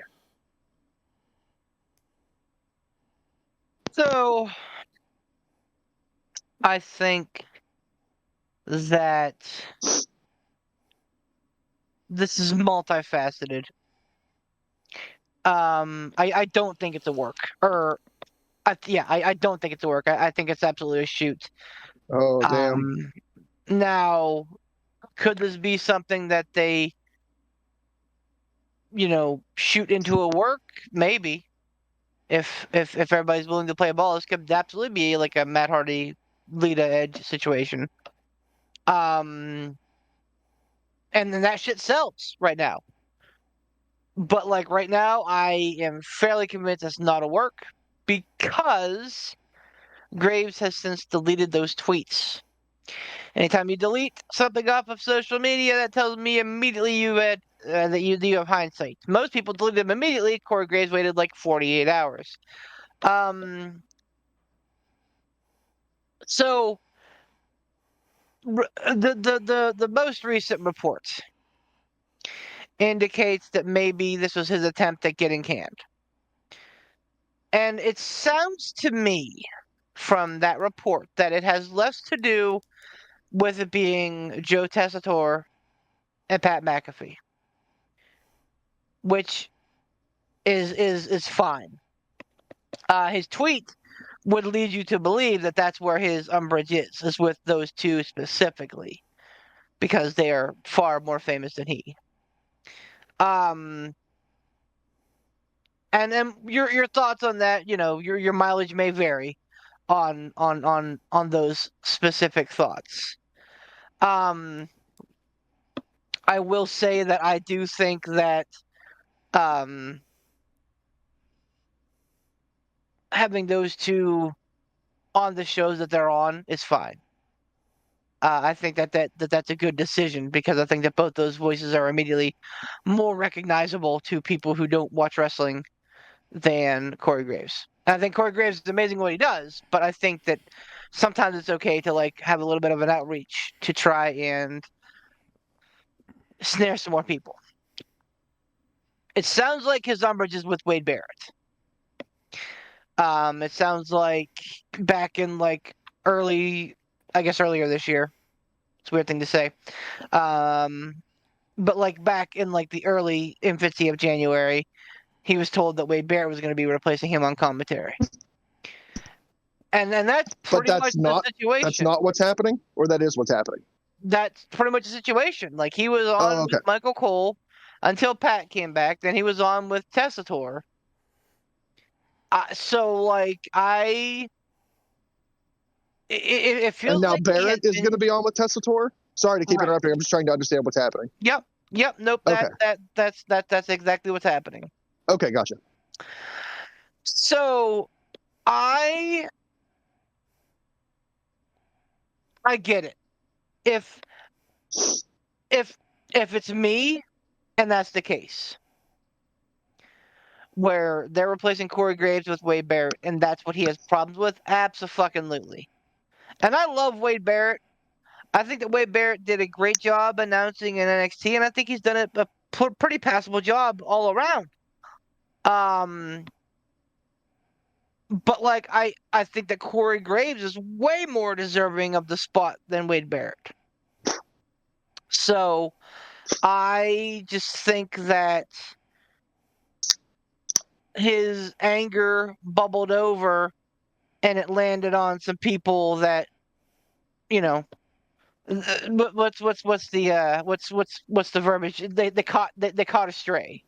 So, I think that this is multifaceted. I don't think it's a work. I don't think it's a work. I think it's absolutely a shoot. Oh, damn. Now, could this be something that they, shoot into a work? Maybe. If everybody's willing to play ball, this could absolutely be like a Matt Hardy, Lita Edge situation. And then that shit sells right now. But like right now, I am fairly convinced it's not a work because Graves has since deleted those tweets. Anytime you delete something off of social media, that tells me immediately that you have hindsight. Most people delete them immediately. Corey Graves waited like 48 hours. So the most recent reports indicates that maybe this was his attempt at getting canned. And it sounds to me from that report that it has less to do with it being Joe Tessitore and Pat McAfee, which is fine. His tweet would lead you to believe that that's where his umbrage is with those two specifically, because they are far more famous than he. And then your thoughts on that, your mileage may vary on those specific thoughts. I will say that I do think that having those two on the shows that they're on is fine. I think that's a good decision, because I think that both those voices are immediately more recognizable to people who don't watch wrestling than Corey Graves. And I think Corey Graves is amazing what he does, but I think that sometimes it's okay to like have a little bit of an outreach to try and snare some more people. It sounds like his umbrage is with Wade Barrett. It sounds like back in like earlier this year. It's a weird thing to say. But like back in like the early infancy of January, he was told that Wade Barrett was going to be replacing him on commentary. And that's pretty much the situation. That's not what's happening, or that is what's happening? That's pretty much the situation. Like, he was on with Michael Cole until Pat came back. Then he was on with Tessitore. So, like, it feels and now like Barrett is going to be on with Tessitore? Sorry to keep interrupting. I'm just trying to understand what's happening. Yep. Nope. That's exactly what's happening. Okay, gotcha. So, I get it. If it's me, and that's the case, where they're replacing Corey Graves with Wade Barrett, and that's what he has problems with, abso-fucking-lutely. And I love Wade Barrett. I think that Wade Barrett did a great job announcing in NXT, and I think he's done a pretty passable job all around. But like, I think that Corey Graves is way more deserving of the spot than Wade Barrett. So I just think that his anger bubbled over, and it landed on some people that, what's the verbiage? They caught astray.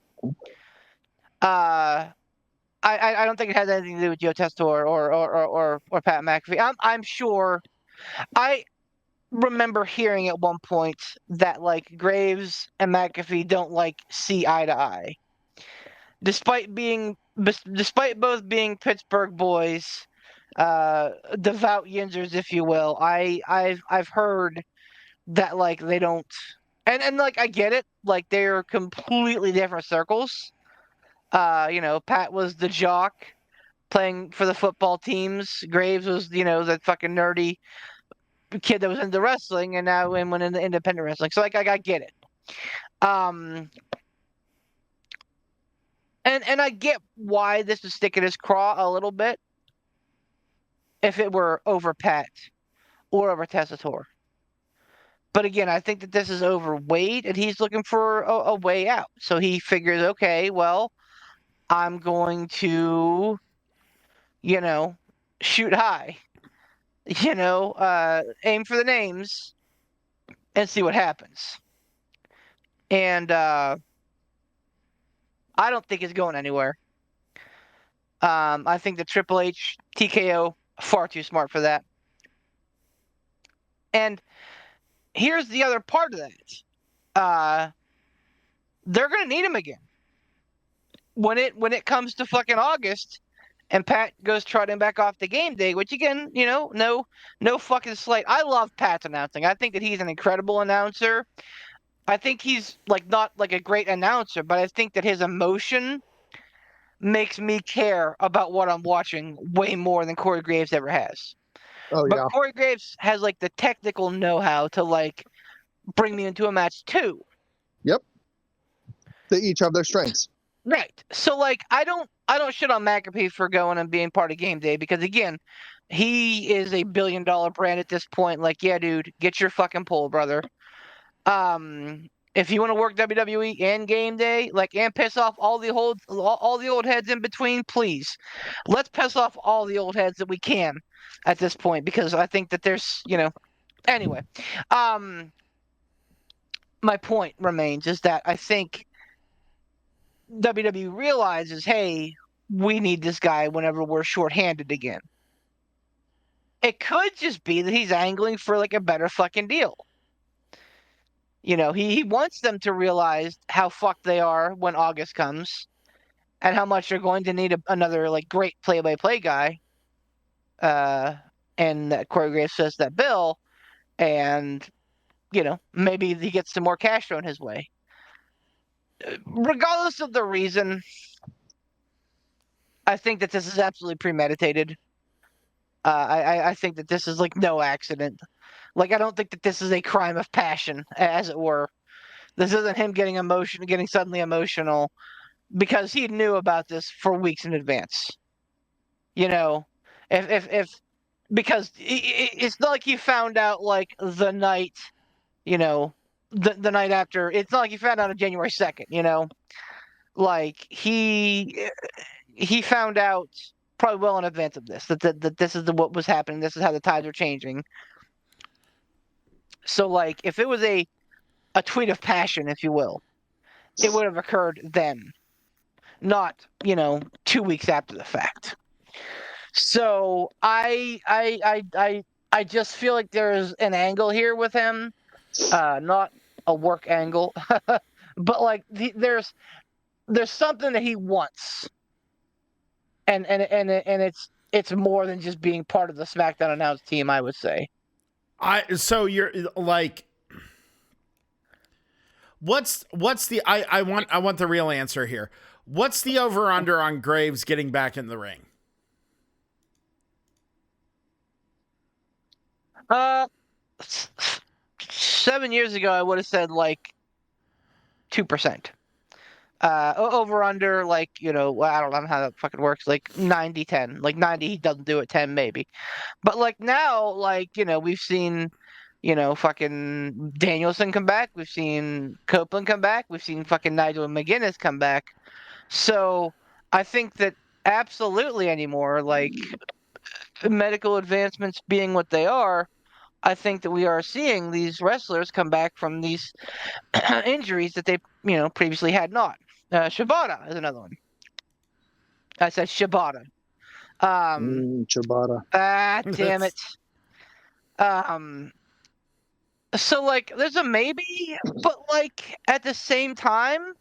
I don't think it has anything to do with Joe Testa or Pat McAfee. I'm sure. I remember hearing at one point that like Graves and McAfee don't like see eye to eye, despite both being Pittsburgh boys, devout Yinzers, if you will. I've heard that like they don't, and like I get it, like they're completely different circles. Pat was the jock playing for the football teams. Graves was, that fucking nerdy kid that was into wrestling and now went into independent wrestling. So like I get it. And I get why this is sticking his craw a little bit if it were over Pat or over Tessitore. But again, I think that this is overweight and he's looking for a way out. So he figures, okay, well, I'm going to, shoot high, aim for the names and see what happens. And I don't think it's going anywhere. I think the Triple H TKO far too smart for that. And here's the other part of that. They're gonna need him again when it comes to fucking August, and Pat goes trotting back off the game day. Which again, no fucking slight. I love Pat's announcing. I think that he's an incredible announcer. I think he's like not like a great announcer, but I think that his emotion makes me care about what I'm watching way more than Corey Graves ever has. Oh But yeah. Corey Graves has like the technical know-how to like bring me into a match too. Yep. They each have their strengths. Right. So like I don't shit on McAfee for going and being part of game day because again, he is a $1 billion brand at this point. Like, yeah, dude, get your fucking pull, brother. If you want to work WWE and game day, like, and piss off all the old heads in between, please, let's piss off all the old heads that we can at this point because I think that there's, anyway. My point remains is that I think WWE realizes, hey, we need this guy whenever we're shorthanded again. It could just be that he's angling for like a better fucking deal. He wants them to realize how fucked they are when August comes and how much they're going to need another like great play-by-play guy. And that Corey Graves says that bill, and maybe he gets some more cash thrown his way. Regardless of the reason, I think that this is absolutely premeditated. I think that this is like no accident. Like I don't think that this is a crime of passion, as it were. This isn't him getting suddenly emotional because he knew about this for weeks in advance. If because it's not like he found out like the night, the night after. It's not like he found out on January 2nd. Like he found out probably well in advance of this that this is what was happening. This is how the tides are changing. So like if it was a tweet of passion, if you will, it would have occurred then, not 2 weeks after the fact. So I just feel like there's an angle here with him, not a work angle, but like there's something that he wants, and it's more than just being part of the SmackDown announced team, I would say. So you're like, what's the I want the real answer here. What's the over under on Graves getting back in the ring? 7 years ago, I would have said like 2%. Over under, like, I don't know how that fucking works. Like 90-10. Like 90, he doesn't do it, 10 maybe. But like now, like, we've seen, fucking Danielson come back. We've seen Copeland come back. We've seen fucking Nigel McGuinness come back. So I think that absolutely anymore, like medical advancements being what they are, I think that we are seeing these wrestlers come back from these injuries that they, previously had not. Shibata is another one. I said Shibata. Ciabatta. Damn it. So like, there's a maybe, but like at the same time,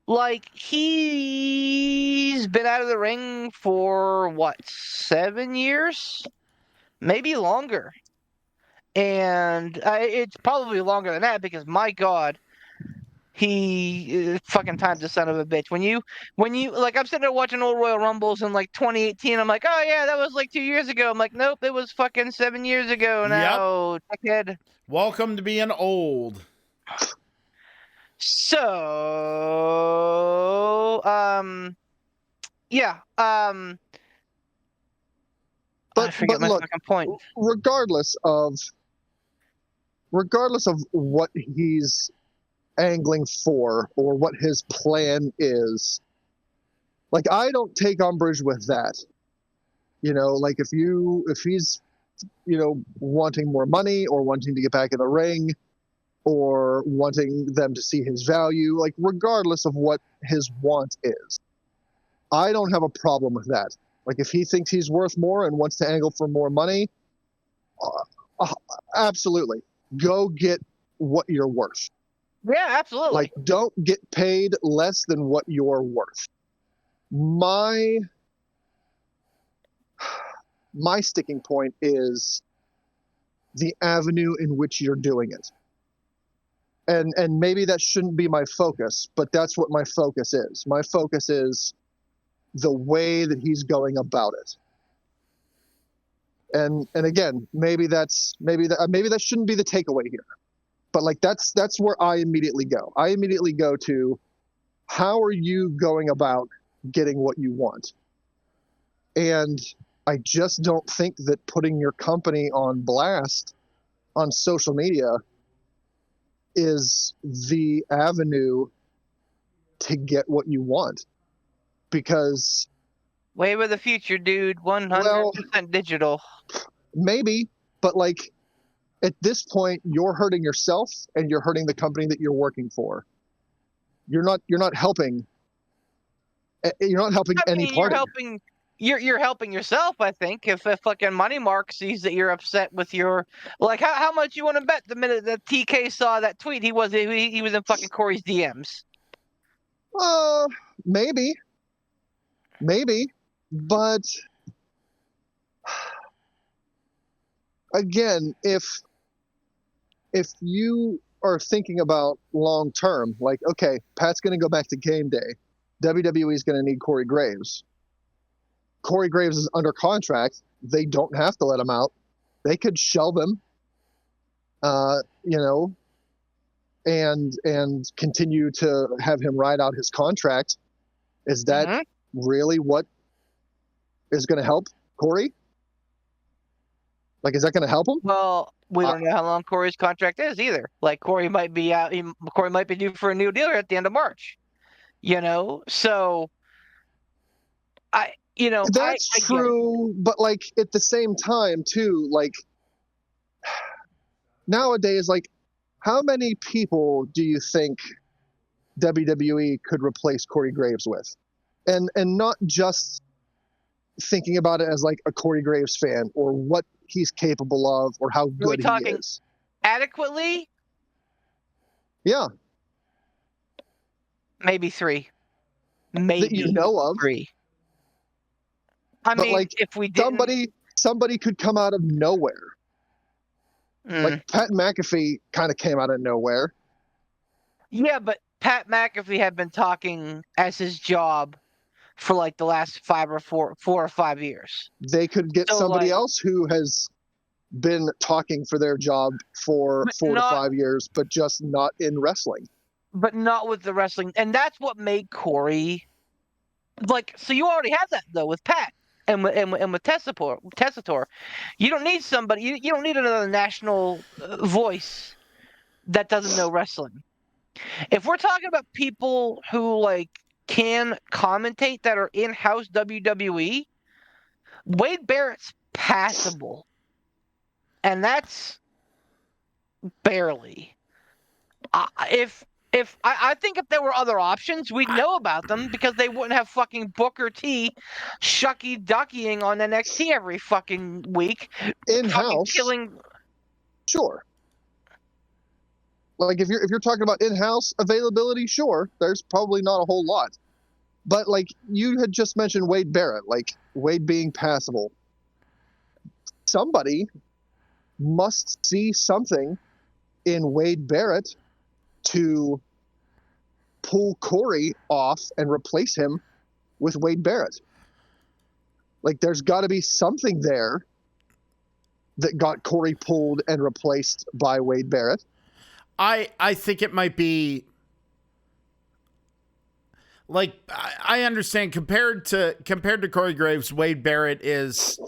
like he's been out of the ring for what, 7 years, maybe longer, and it's probably longer than that because my God. He fucking times the son of a bitch. When you like, I'm sitting there watching old Royal Rumbles in like 2018. I'm like, oh yeah, that was like 2 years ago. I'm like, nope, it was fucking 7 years ago Yep. now, dickhead. Welcome to being old. So, yeah, I But forget my look, fucking point. regardless of what he's angling for or what his plan is, like I don't take umbrage with that. Like if he's wanting more money or wanting to get back in the ring or wanting them to see his value, like regardless of what his want is, I don't have a problem with that. Like if he thinks he's worth more and wants to angle for more money, absolutely, go get what you're worth. Yeah, absolutely. Like don't get paid less than what you're worth. My sticking point is the avenue in which you're doing it. And maybe that shouldn't be my focus, but that's what my focus is. My focus is the way that he's going about it. And again, maybe that shouldn't be the takeaway here. But like that's where I immediately go. I immediately go to, how are you going about getting what you want? And I just don't think that putting your company on blast on social media is the avenue to get what you want. Because Way with the future, dude. 100% digital. Maybe, but like at this point, you're hurting yourself and you're hurting the company that you're working for. You're not helping. You're not helping any party. You're helping yourself, I think. If fucking Money Mark sees that you're upset with your, like, how much you want to bet the minute that TK saw that tweet he was in fucking Corey's DMs? Maybe, but again, if you are thinking about long term, like, okay, Pat's going to go back to game day, WWE is going to need Corey Graves. Corey Graves is under contract. They don't have to let him out. They could shelve him, and continue to have him ride out his contract. Is that really what is going to help Corey? Like, is that going to help him? Well, we don't know how long Corey's contract is either. Like, Corey might be out. Corey might be due for a new deal at the end of March. So that's true. But like at the same time, too, like nowadays, like how many people do you think WWE could replace Corey Graves with? And not just thinking about it as like a Corey Graves fan or what he's capable of or how good he is. Adequately? Yeah. Maybe 3. Maybe that you know of. 3. I mean, like, if we didn't... somebody could come out of nowhere. Like Pat McAfee kind of came out of nowhere. Yeah, but Pat McAfee had been talking as his job for like the last 4 or 5 years. They could get somebody else who has been talking for their job for 4 to 5 years, but just not in wrestling. But not with the wrestling. And that's what made Corey, like, so you already have that though with Pat and with Tessitore. You don't need somebody, you don't need another national voice that doesn't know wrestling. If we're talking about people who like can commentate that are in-house WWE, Wade Barrett's passable. And that's barely. If I think if there were other options, we'd know about them because they wouldn't have fucking Booker T shucky duckying on NXT every fucking week. In-house, killing. Sure. Like if you're talking about in-house availability, sure, there's probably not a whole lot. But like you had just mentioned Wade Barrett, like Wade being passable. Somebody must see something in Wade Barrett to pull Corey off and replace him with Wade Barrett. Like there's got to be something there that got Corey pulled and replaced by Wade Barrett. I think it might be like I understand compared to Corey Graves, Wade Barrett is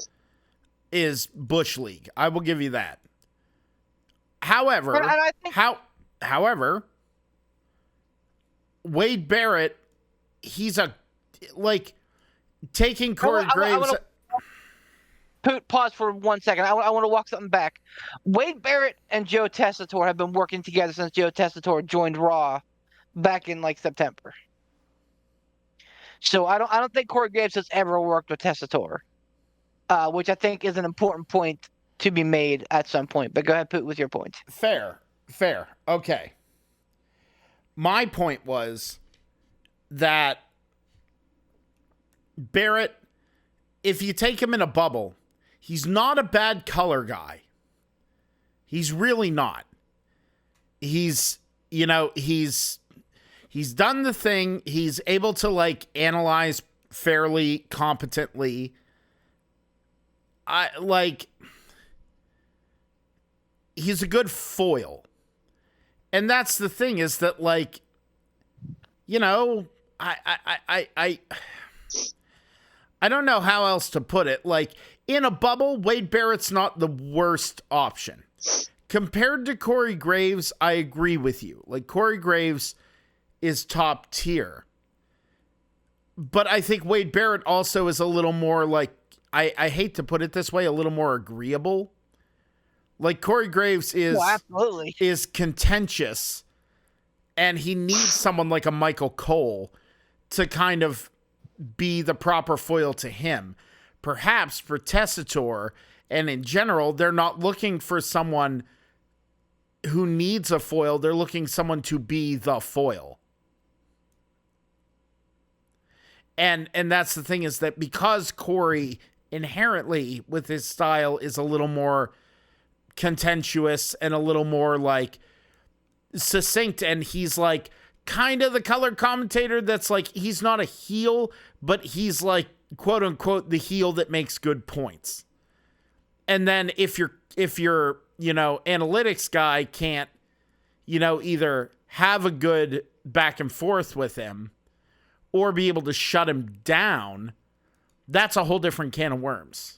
Bush League. I will give you that. However, however, Wade Barrett, he's taking Corey Graves. Pause for 1 second. I want to walk something back. Wade Barrett and Joe Tessitore have been working together since Joe Tessitore joined Raw back in like September. So I don't think Corey Graves has ever worked with Tessitore, which I think is an important point to be made at some point. But go ahead, Poot, with your point. Fair. Okay. My point was that Barrett, if you take him in a bubble, he's not a bad color guy. He's really not. He's done the thing. He's able to analyze fairly competently. He's a good foil. And that's the thing is that I don't know how else to put it. In a bubble, Wade Barrett's not the worst option. Compared to Corey Graves, I agree with you. Corey Graves is top tier. But I think Wade Barrett also is a little more I hate to put it this way, a little more agreeable. Corey Graves is contentious, and he needs someone like a Michael Cole to kind of be the proper foil to him. Perhaps for Tessitore and in general, they're not looking for someone who needs a foil. They're looking someone to be the foil. And that's the thing is that because Corey inherently with his style is a little more contentious and a little more succinct, and he's kind of the color commentator that's he's not a heel, but he's quote unquote the heel that makes good points. And then if your analytics guy can't either have a good back and forth with him or be able to shut him down, that's a whole different can of worms.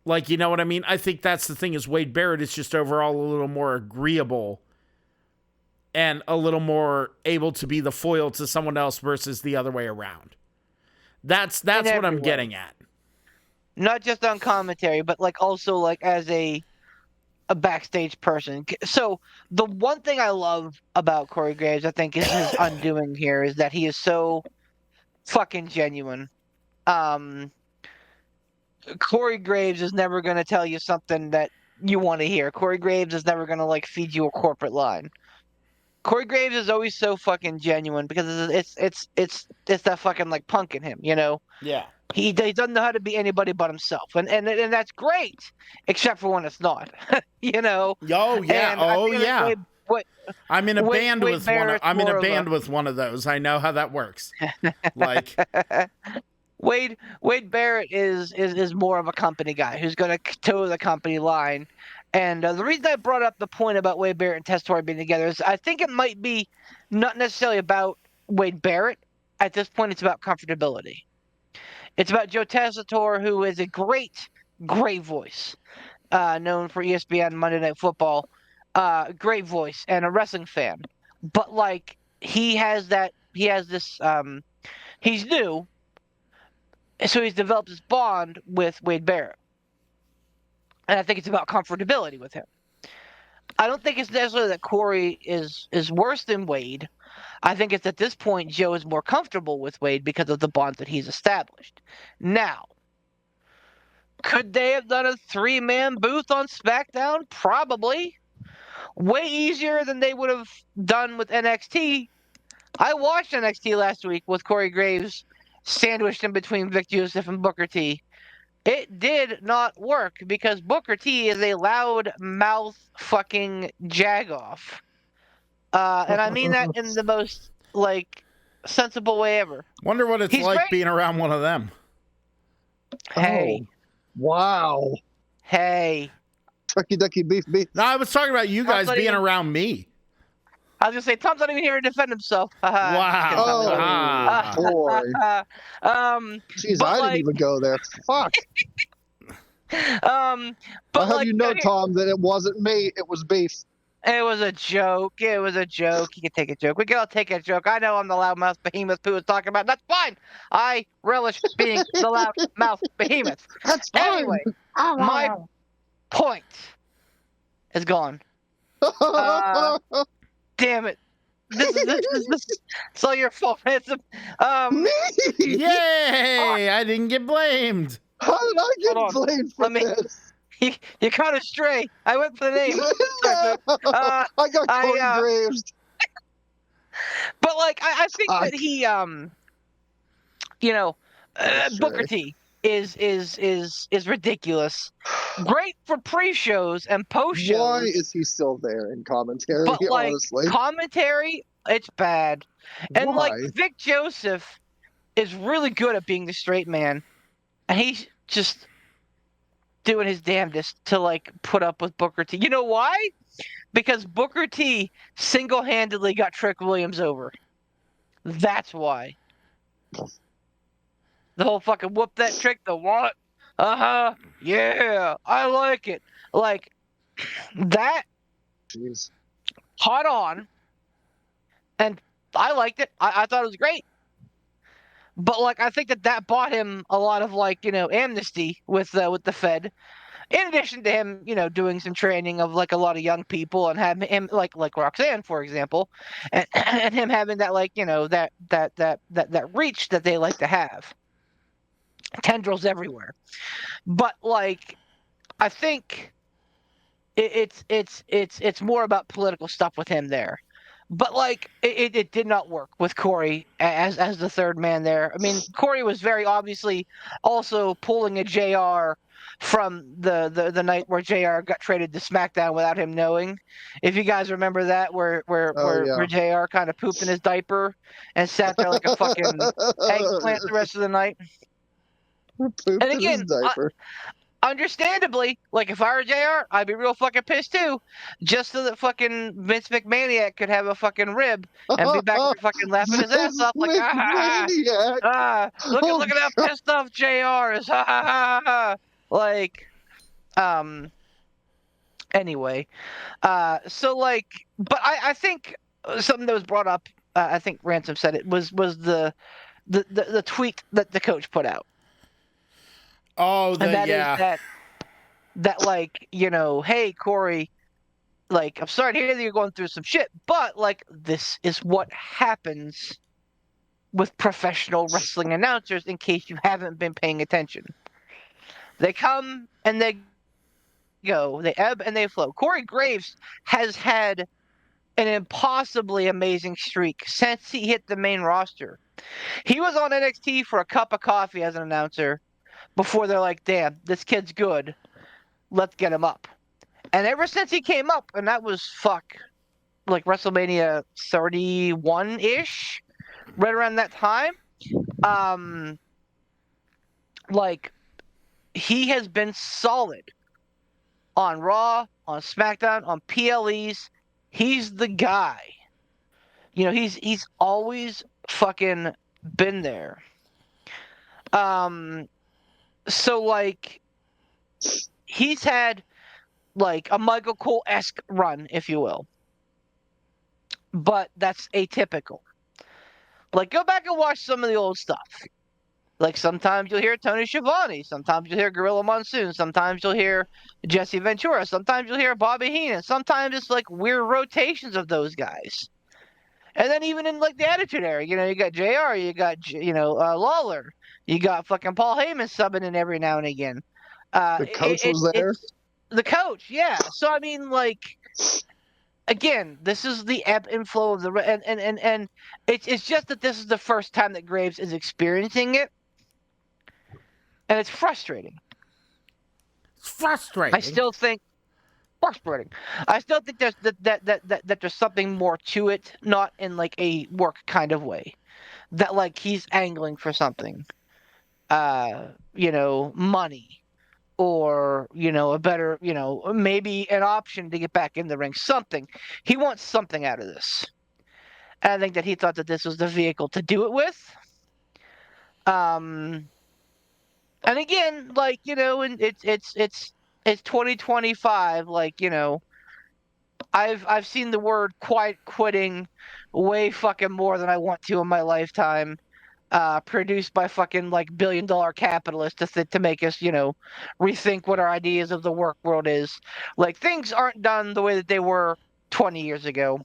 You know what I mean? I think that's the thing is Wade Barrett is just overall a little more agreeable and a little more able to be the foil to someone else versus the other way around. That's what I'm getting at. Not just on commentary, but also as a backstage person. So the one thing I love about Corey Graves, I think, is his undoing here is that he is so fucking genuine. Corey Graves is never going to tell you something that you want to hear. Corey Graves is never going to feed you a corporate line. Corey Graves is always so fucking genuine because it's that fucking punk in him, Yeah. He doesn't know how to be anybody but himself, and that's great, except for when it's not, Oh yeah. I'm in a band with one. I'm in a band with one of those. I know how that works. Wade Barrett is more of a company guy who's going to toe the company line. And the reason I brought up the point about Wade Barrett and Tessitore being together is I think it might be not necessarily about Wade Barrett. At this point, it's about comfortability. It's about Joe Tessitore, who is a great voice, known for ESPN Monday Night Football. Great voice and a wrestling fan. But he has this, he's new. So he's developed this bond with Wade Barrett. And I think it's about comfortability with him. I don't think it's necessarily that Corey is worse than Wade. I think it's at this point Joe is more comfortable with Wade because of the bonds that he's established. Now, could they have done a 3-man booth on SmackDown? Probably. Way easier than they would have done with NXT. I watched NXT last week with Corey Graves sandwiched in between Vic Joseph and Booker T. It did not work because Booker T is a loud mouth fucking jagoff. And I mean that in the most, sensible way ever. Wonder what it's He's like great. being around one of them. Hey. Oh, wow. Hey. Turkey ducky beef beef. No, I was talking about you guys not being even- around me. I was going to say, Tom's not even here to defend himself. Wow. Oh, Ah. boy. Jeez, but I like- didn't even go there. Fuck. but I'll have you know, Tom, that it wasn't me. It was beef. It was a joke. It was a joke. You can take a joke. We can all take a joke. I know I'm the loudmouth behemoth Poot was talking about. That's fine. I relish being the loudmouth behemoth. That's fine. Anyway, my point is gone. Damn it. This it's all your fault, Ransom. Me? Yay! I didn't get blamed. How did I get Hold on. blamed for Let me- this? You caught a stray. I went for the name. I got Corey I, Graves. But I think Fuck. that he That's Booker right. T is ridiculous. Great for pre-shows and post-shows. Why is he still there in commentary, but honestly? commentary, it's bad. And Why? Vic Joseph is really good at being the straight man, and he's just doing his damnedest to put up with Booker T. You know why? Because Booker T single-handedly got Trick Williams over. That's why. The whole fucking whoop that trick, the what? Yeah, I like it. That Jeez. hot on, and I liked it. I thought it was great. But I think that bought him a lot of amnesty with the Fed. In addition to him, doing some training of a lot of young people and having him like Roxanne, for example, and and him having that that reach that they like to have. Tendrils everywhere. But I think it's more about political stuff with him there. But it did not work with Corey as the third man there. I mean, Corey was very obviously also pulling a JR from the night where JR got traded to SmackDown without him knowing. If you guys remember that, where JR kind of pooped in his diaper and sat there like a fucking eggplant the rest of the night. Pooped And in his again, diaper. Understandably, if I were JR, I'd be real fucking pissed too, just so that fucking Vince McManiac could have a fucking rib and be back there fucking laughing his ass off Maniac. look Oh, at how pissed off JR is, anyway, but I think something that was brought up, I think Ransom said it was the tweet that the coach put out. Oh, And that yeah. is that hey, Corey, I'm sorry to hear that you're going through some shit, but this is what happens with professional wrestling announcers in case you haven't been paying attention. They come and they go, they ebb and they flow. Corey Graves has had an impossibly amazing streak since he hit the main roster. He was on NXT for a cup of coffee as an announcer before they're like, damn, this kid's good. Let's get him up. And ever since he came up, and that was WrestleMania 31-ish, right around that time, he has been solid on Raw, on SmackDown, on PLEs. He's the guy. He's always fucking been there. So he's had a Michael Cole-esque run, if you will. But that's atypical. Go back and watch some of the old stuff. Like sometimes you'll hear Tony Schiavone, sometimes you'll hear Gorilla Monsoon, sometimes you'll hear Jesse Ventura, sometimes you'll hear Bobby Heenan, sometimes it's like weird rotations of those guys. And then even in like the Attitude Era, you got JR, you got Lawler, you got fucking Paul Heyman subbing in every now and again. The coach was there. It's the coach, yeah. So I mean, like, again, this is the ebb and flow of the and it's just that this is the first time that Graves is experiencing it, and it's frustrating. It's frustrating. I still think there's that there's something more to it, not in like a work kind of way. That like he's angling for something, money, or a better, maybe an option to get back in the ring. Something he wants something out of this. And I think that he thought that this was the vehicle to do it with. And again, like and it's 2025. Like I've seen the word quiet quitting way fucking more than I want to in my lifetime. Produced by fucking like billion-dollar capitalists to make us, rethink what our ideas of the work world is. Like things aren't done the way that they were 20 years ago,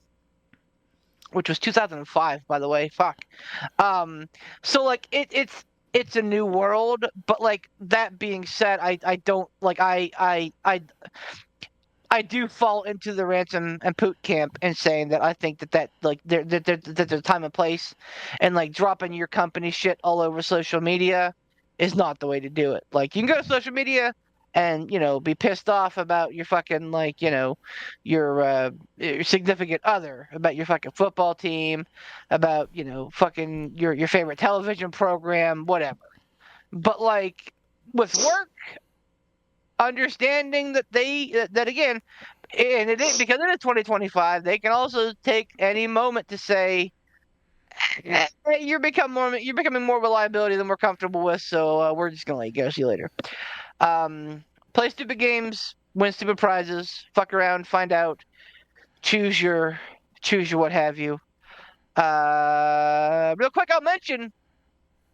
which was 2005, by the way. Fuck. So like it's a new world, but like that being said, I don't like I do fall into the Ransom and Poot camp and saying that I think that like there's a time and place, and like dropping your company shit all over social media is not the way to do it. Like you can go to social media and be pissed off about your fucking like your significant other, about your fucking football team, about fucking your favorite television program, whatever. But like with work, understanding that that again, and it is because it is 2025, they can also take any moment to say, hey, you're becoming more reliability than we're comfortable with, so we're just gonna let you go. See you later. Play stupid games, win stupid prizes, fuck around, find out, choose your what have you. Real quick, I'll mention.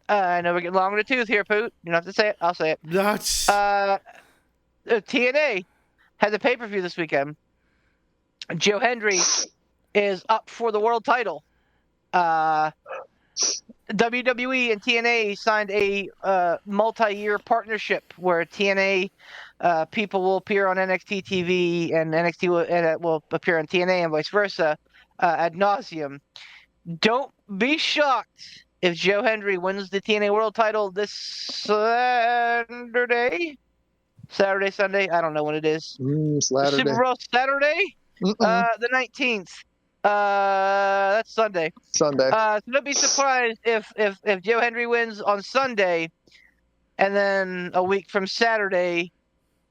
I know we're getting long in the tooth here, Poot. You don't have to say it. I'll say it. That's TNA has a pay-per-view this weekend. Joe Hendry is up for the world title. WWE and TNA signed a multi-year partnership where TNA people will appear on NXT TV and NXT will appear on TNA and vice versa ad nauseum. Don't be shocked if Joe Hendry wins the TNA world title this Sunday, Sunday. I don't know when it is. Super Bowl Saturday, the 19th. That's Sunday. So don't be surprised if Joe Hendry wins on Sunday, and then a week from Saturday,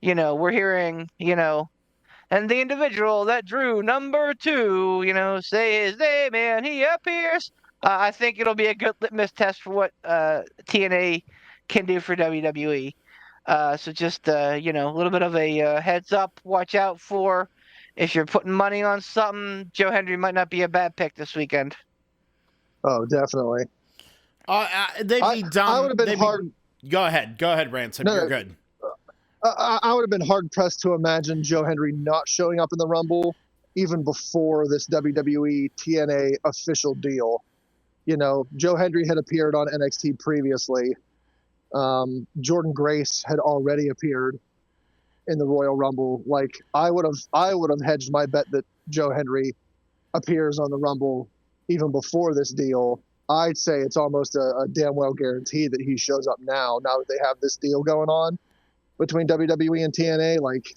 we're hearing, and the individual that drew number 2, say his name and he appears. I think it'll be a good litmus test for what TNA can do for WWE. So just a little bit of a heads up. Watch out for if you're putting money on something. Joe Hendry might not be a bad pick this weekend. Oh, definitely. They'd be dumb. I would have been hard. Go ahead, Ransom. You're good. I would have been hard pressed to imagine Joe Hendry not showing up in the Rumble even before this WWE TNA official deal. Joe Hendry had appeared on NXT previously. Jordan Grace had already appeared in the Royal Rumble. Like I would have hedged my bet that Joe Hendry appears on the Rumble even before this deal. I'd say it's almost a damn well guarantee that he shows up now that they have this deal going on between WWE and TNA. Like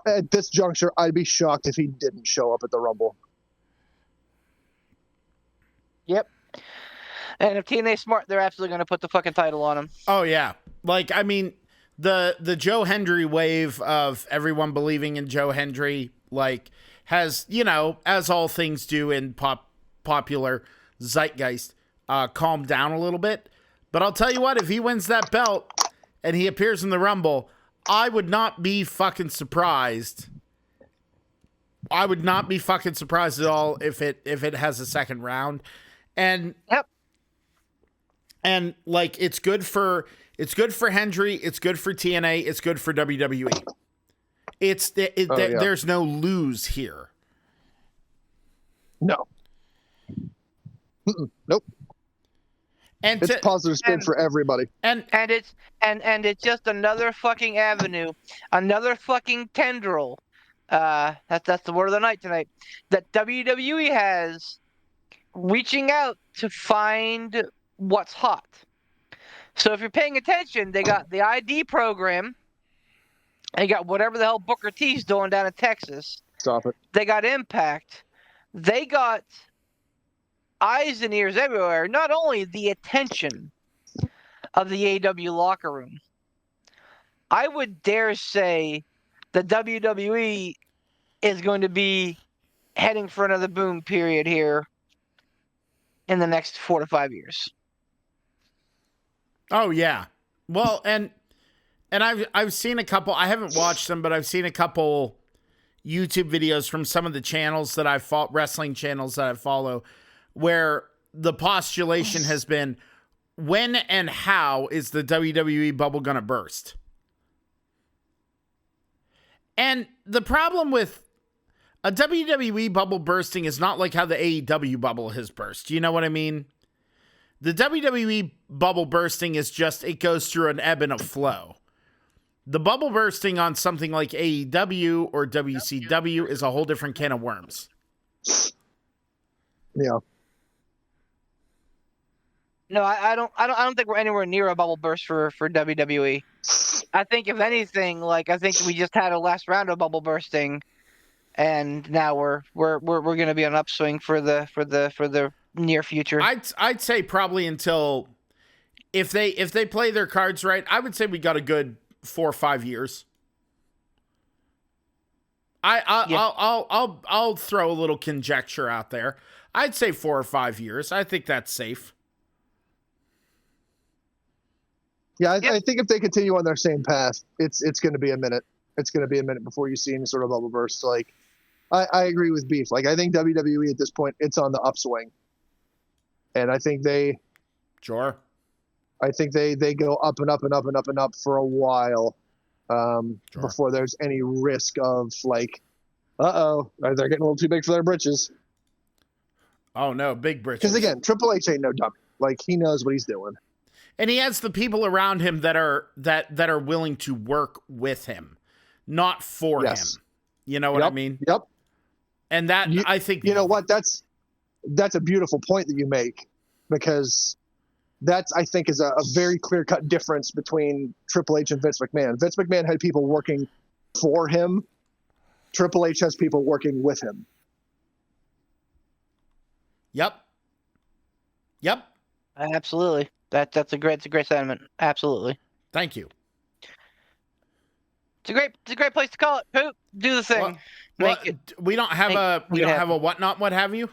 at this juncture, I'd be shocked if he didn't show up at the Rumble. Yep. And if TNA's smart, they're absolutely going to put the fucking title on him. Oh, yeah. Like, I mean, the Joe Hendry wave of everyone believing in Joe Hendry, like, has, as all things do in popular zeitgeist, calmed down a little bit. But I'll tell you what, if he wins that belt and he appears in the Rumble, I would not be fucking surprised. I would not be fucking surprised at all if it has a second round. And yep. And like it's good for Hendry, it's good for TNA, it's good for WWE. There's no lose here. No. Nope. And it's positive spin for everybody. And it's just another fucking avenue, another fucking tendril. That's the word of the night tonight. That WWE has reaching out to find what's hot. So if you're paying attention, they got the ID program. They got whatever the hell Booker T's doing down in Texas. Stop it. They got Impact. They got eyes and ears everywhere. Not only the attention of the AEW locker room, I would dare say the WWE is going to be heading for another boom period here in the next 4 to 5 years. Oh yeah. Well, and I've seen a couple, I haven't watched them, but I've seen a couple YouTube videos from some of the channels that wrestling channels that I follow, where the postulation has been, when and how is the WWE bubble going to burst? And the problem with a WWE bubble bursting is not like how the AEW bubble has burst. You know what I mean? The WWE bubble bursting is just, it goes through an ebb and a flow. The bubble bursting on something like AEW or WCW is a whole different can of worms. Yeah. No, I don't think we're anywhere near a bubble burst for WWE. I think if anything, I think we just had a last round of bubble bursting, and now we're going to be on an upswing for the near future. I'd say probably until, if they play their cards right, I would say we got a good 4 or 5 years. I'll throw a little conjecture out there. I'd say 4 or 5 years. I think that's safe. Yeah, I think if they continue on their same path, it's going to be a minute. It's going to be a minute before you see any sort of bubble burst. I agree with Beef. I think WWE at this point, it's on the upswing. And I think they go up and up and up and up and up for a while before there's any risk of they're getting a little too big for their britches. Oh no, big britches. Because again, Triple H ain't no dummy. He knows what he's doing. And he has the people around him that are willing to work with him, not for him. You know what I mean? Yep. And that I think, you know what, that's a beautiful point that you make, because that's, I think, is a very clear-cut difference between Triple H and Vince McMahon. Vince McMahon had people working for him. Triple H has people working with him. Yep. Absolutely. That's a great sentiment. Absolutely. Thank you. It's a great place to call it. Poot, do the thing. We don't have a whatnot, what have you?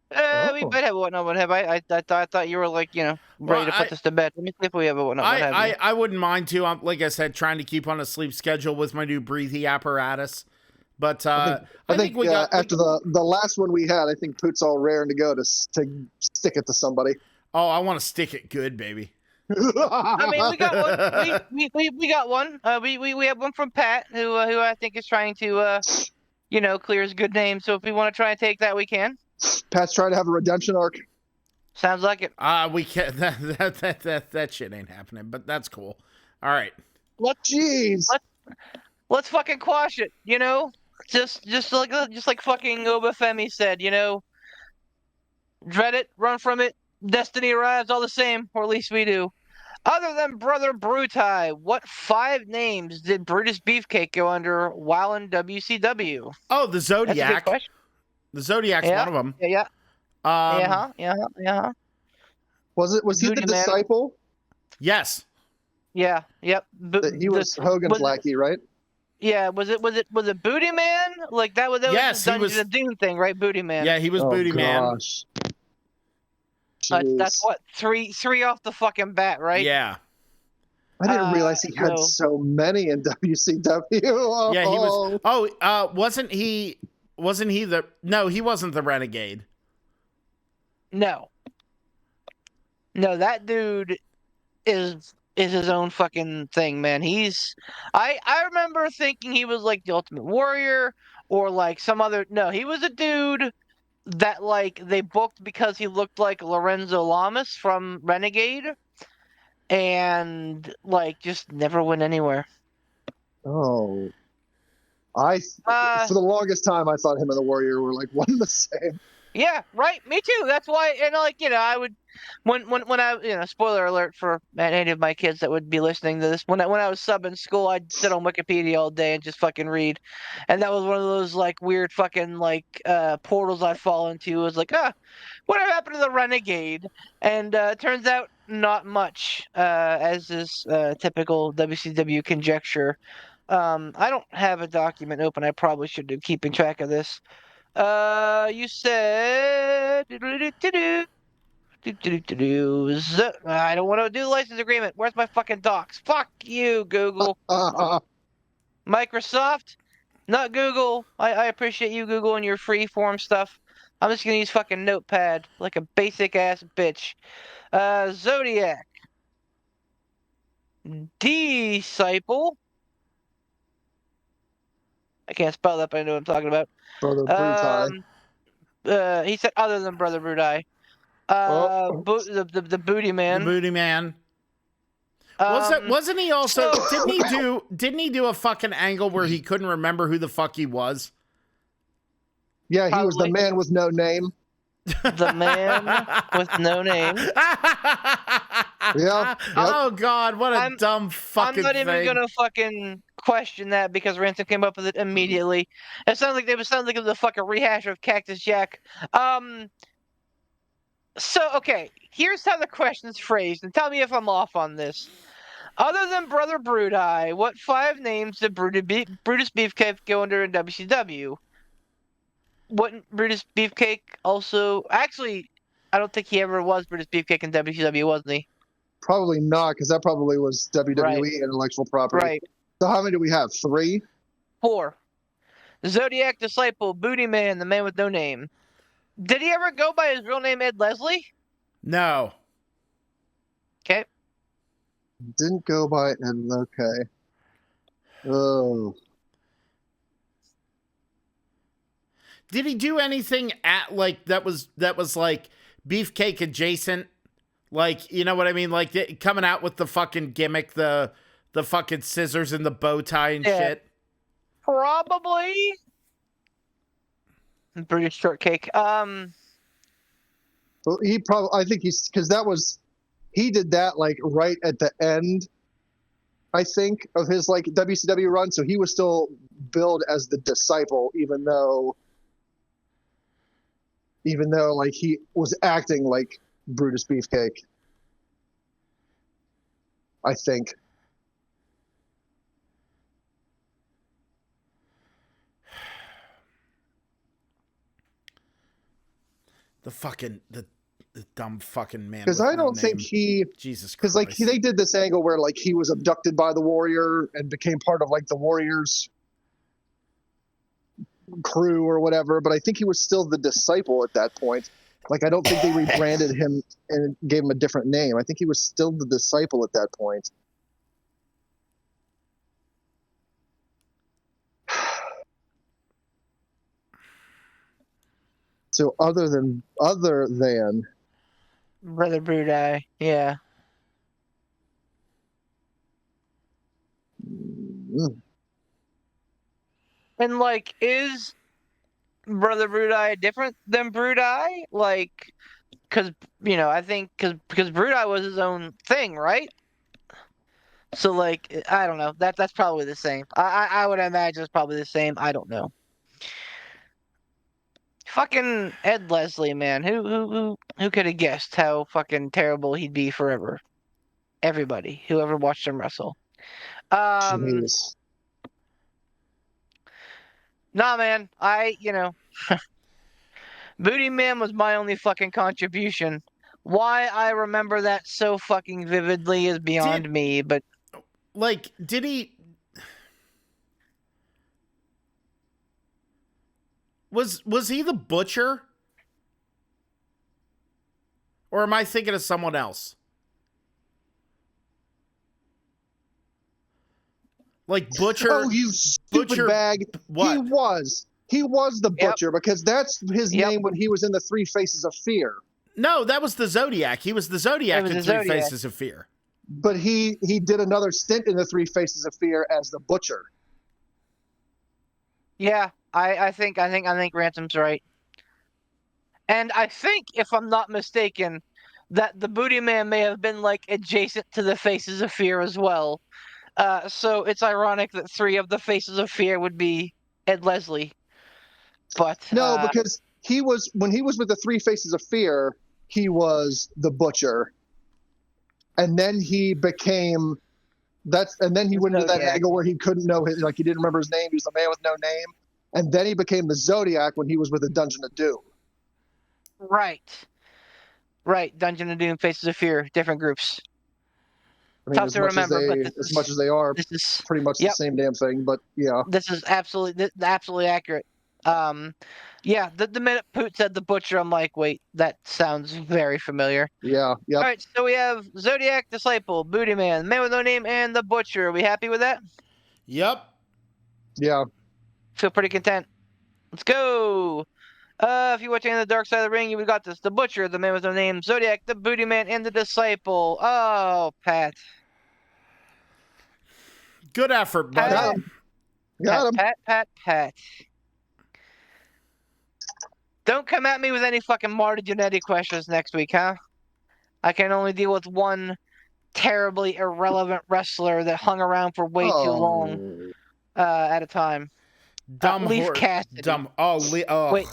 We might have a whatnot, what have I thought you were ready to put this to bed. Let me see if we have a whatnot, what have you. I wouldn't mind to. I'm, like I said, trying to keep on a sleep schedule with my new breathy apparatus. But I think we got, after the last one we had, I think Poot's all raring to go to stick it to somebody. Oh, I want to stick it good, baby. I mean, we got one. We got one. We have one from Pat, who I think is trying to clear his good name. So if we want to try and take that, we can. Pat's trying to have a redemption arc. Sounds like it. We can't. That shit ain't happening. But that's cool. All right. Jeez. Let's fucking quash it. Just like fucking Obafemi said. Dread it, run from it. Destiny arrives all the same, or at least we do. Other than Brother Brutai, what 5 names did Brutus Beefcake go under while in WCW? Oh, the Zodiac. That's a good question. The Zodiac's one of them. Yeah. Was he the disciple? Yes. Yeah. Yep. He was Hogan's lackey, right? Yeah. Was it Booty Man? That was yes, the Dungeon of Doom thing, right? Booty Man. Yeah, he was Booty Man. That's what 3 off the fucking bat, right? Yeah. I didn't realize he had so many in WCW. Yeah, he was. Oh, wasn't he the? No, he wasn't the Renegade. No. No, that dude is his own fucking thing, man. I remember thinking he was like the Ultimate Warrior or like some other. No, he was a dude that like they booked because he looked like Lorenzo Lamas from Renegade, and like just never went anywhere. Oh, I Uh, for the longest time I thought him and the Warrior were like one and the same. Yeah, right. Me too. That's why, and like I would, when I spoiler alert for any of my kids that would be listening to this. When I was subbing school, I'd sit on Wikipedia all day and just fucking read, and that was one of those like weird fucking like portals I'd fall into. It was like, whatever happened to the Renegade? And it turns out not much, as is typical WCW conjecture. I don't have a document open. I probably should be keeping track of this. You said I don't want to do the license agreement. Where's my fucking docs? Fuck you, Google. Microsoft, not Google. I appreciate you, Google, and your free form stuff. I'm just gonna use fucking Notepad like a basic ass bitch. Zodiac, Disciple. I can't spell that, but I know what I'm talking about. Brother Brutai. Um, he said other than Brother Brudai. Oh, The Booty The Man. Booty Man. Wasn't he also didn't he do a fucking angle where he couldn't remember who the fuck he was? yeah, he was the Probably. man with no name. The man with no name. Yeah. Oh God, what a dumb fucking I'm not even thing. gonna fucking question that because Ransom came up with it immediately. It sounds like it was a fucking rehash of Cactus Jack. So okay, here's how the question's phrased, and tell me if I'm off on this. Other than Brother Brudai, what 5 names did Brutus Beefcake go under in WCW? Wouldn't Brutus Beefcake also actually? I don't think he ever was Brutus Beefcake in WCW, wasn't he? Probably not, because that probably was Right. WWE intellectual property. Right. So how many do we have? 3? 4. Zodiac Disciple, Booty Man, the man with no name. Did he ever go by his real name, Ed Leslie? No. Okay. Didn't go by and okay. Oh. Did he do anything at like that was like Beefcake adjacent? Like, you know what I mean? Like coming out with the fucking gimmick, the fucking scissors and the bow tie and shit. Probably. British shortcake. Well, he probably. I think he's because he did that like right at the end. I think of his like WCW run, so he was still billed as the disciple, even though like he was acting like Brutus Beefcake. I think. The dumb fucking man. Because I don't think he. Jesus Christ. Because like they did this angle where like he was abducted by the Warrior and became part of like the Warriors crew or whatever, but I think he was still the disciple at that point. Like I don't think they rebranded him and gave him a different name. I think he was still the disciple at that point. So other than Brother Brudai, yeah. And like, is Brother Brudai different than Brudai? Like, because I think because Brudai was his own thing, right? So like, I don't know. That's probably the same. I would imagine it's probably the same. I don't know. Fucking Ed Leslie, man. Who could have guessed how fucking terrible he'd be forever? Everybody who ever watched him wrestle. jeez. Nah, man. Booty Man was my only fucking contribution. Why I remember that so fucking vividly is beyond me, but like, did he was he the butcher? Or am I thinking of someone else? Like Butcher. Oh, you stupid Butcher, bag. what? He was the Butcher because that's his name when he was in the Three Faces of Fear. No, that was the Zodiac. He was the Zodiac in Three Zodiac. Faces of Fear. But he did another stint in the Three Faces of Fear as the Butcher. Yeah, I think Ransom's right. And I think, if I'm not mistaken, that the Booty Man may have been like adjacent to the Faces of Fear as well. So it's ironic that 3 of the Faces of Fear would be Ed Leslie. But no, because when he was with the Three Faces of Fear, he was the Butcher, and then he became and then he went into that angle where he couldn't know his, like he didn't remember his name. He was the man with no name, and then he became the Zodiac when he was with the Dungeon of Doom. Right. Dungeon of Doom, Faces of Fear, different groups. I mean, Tough to remember, but as much as they are, this is pretty much the same damn thing. But yeah, this is absolutely accurate. The minute Poot said the Butcher, I'm like, wait, that sounds very familiar. Yeah. All right, so we have Zodiac, Disciple, Booty Man, Man with No Name, and the Butcher. Are we happy with that? Yep. Yeah. Feel pretty content. Let's go. If you're watching The Dark Side of the Ring, we got this. The Butcher, the Man with No Name, Zodiac, the Booty Man, and the Disciple. Oh, Pat. Good effort, buddy. Got him. Pat. Don't come at me with any fucking Marty Jannetty questions next week, huh? I can only deal with one terribly irrelevant wrestler that hung around for way too long at a time. Leaf Cassidy. Wait.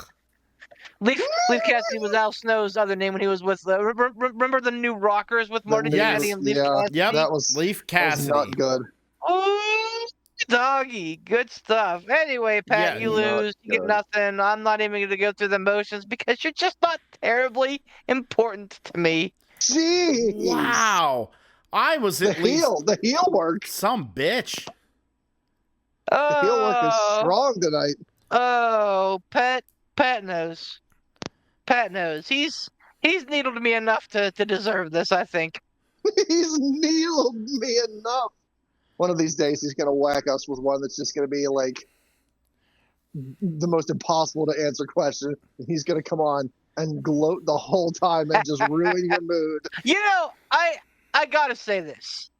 Leaf Cassidy was Al Snow's other name when he was with. Remember the New Rockers with Marty Jannetty and Leaf Cassidy? Yep. That was Leaf Cassidy. That was not good. Oh, doggy, good stuff. Anyway, Pat, you lose. You get nothing. I'm not even going to go through the motions because you're just not terribly important to me. Jeez. Wow. I was at least the heel work. Some bitch. The heel work is strong tonight. Oh, Pat knows. Pat knows. He's needled me enough to deserve this, I think. He's needled me enough. One of these days, he's going to whack us with one that's just going to be like the most impossible to answer question. He's going to come on and gloat the whole time and just ruin your mood. You know, I got to say this.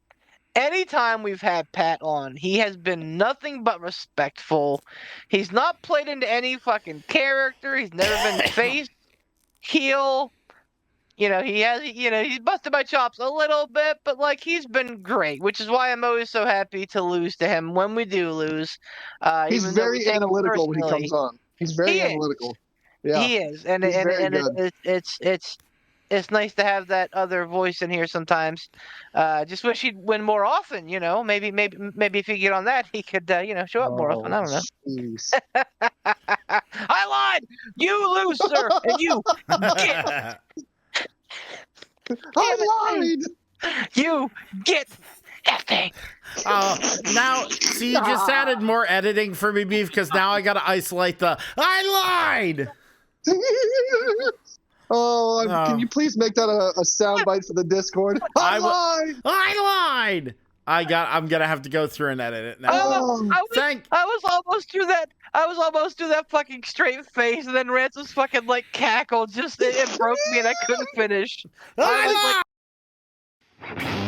Anytime we've had Pat on, he has been nothing but respectful. He's not played into any fucking character. He's never been face, heel. You know, he's busted my chops a little bit, but like he's been great, which is why I'm always so happy to lose to him when we do lose. He's very analytical when he comes on. He's very analytical. Yeah, he is, and it's nice to have that other voice in here sometimes. Just wish he'd win more often. You know, maybe if he get on that, he could show up more often. I don't know. I lied. You lose, sir, and you get. I lied. You get that thing. Now, see, you just added more editing for me, Beef, because now I got to isolate the I lied. Can you please make that a soundbite for the Discord? I lied. I'm gonna have to go through and edit it now. I was almost through that. I was almost through that fucking straight face, and then Ransom's fucking like cackle. Just it broke me, and I couldn't finish. I lied.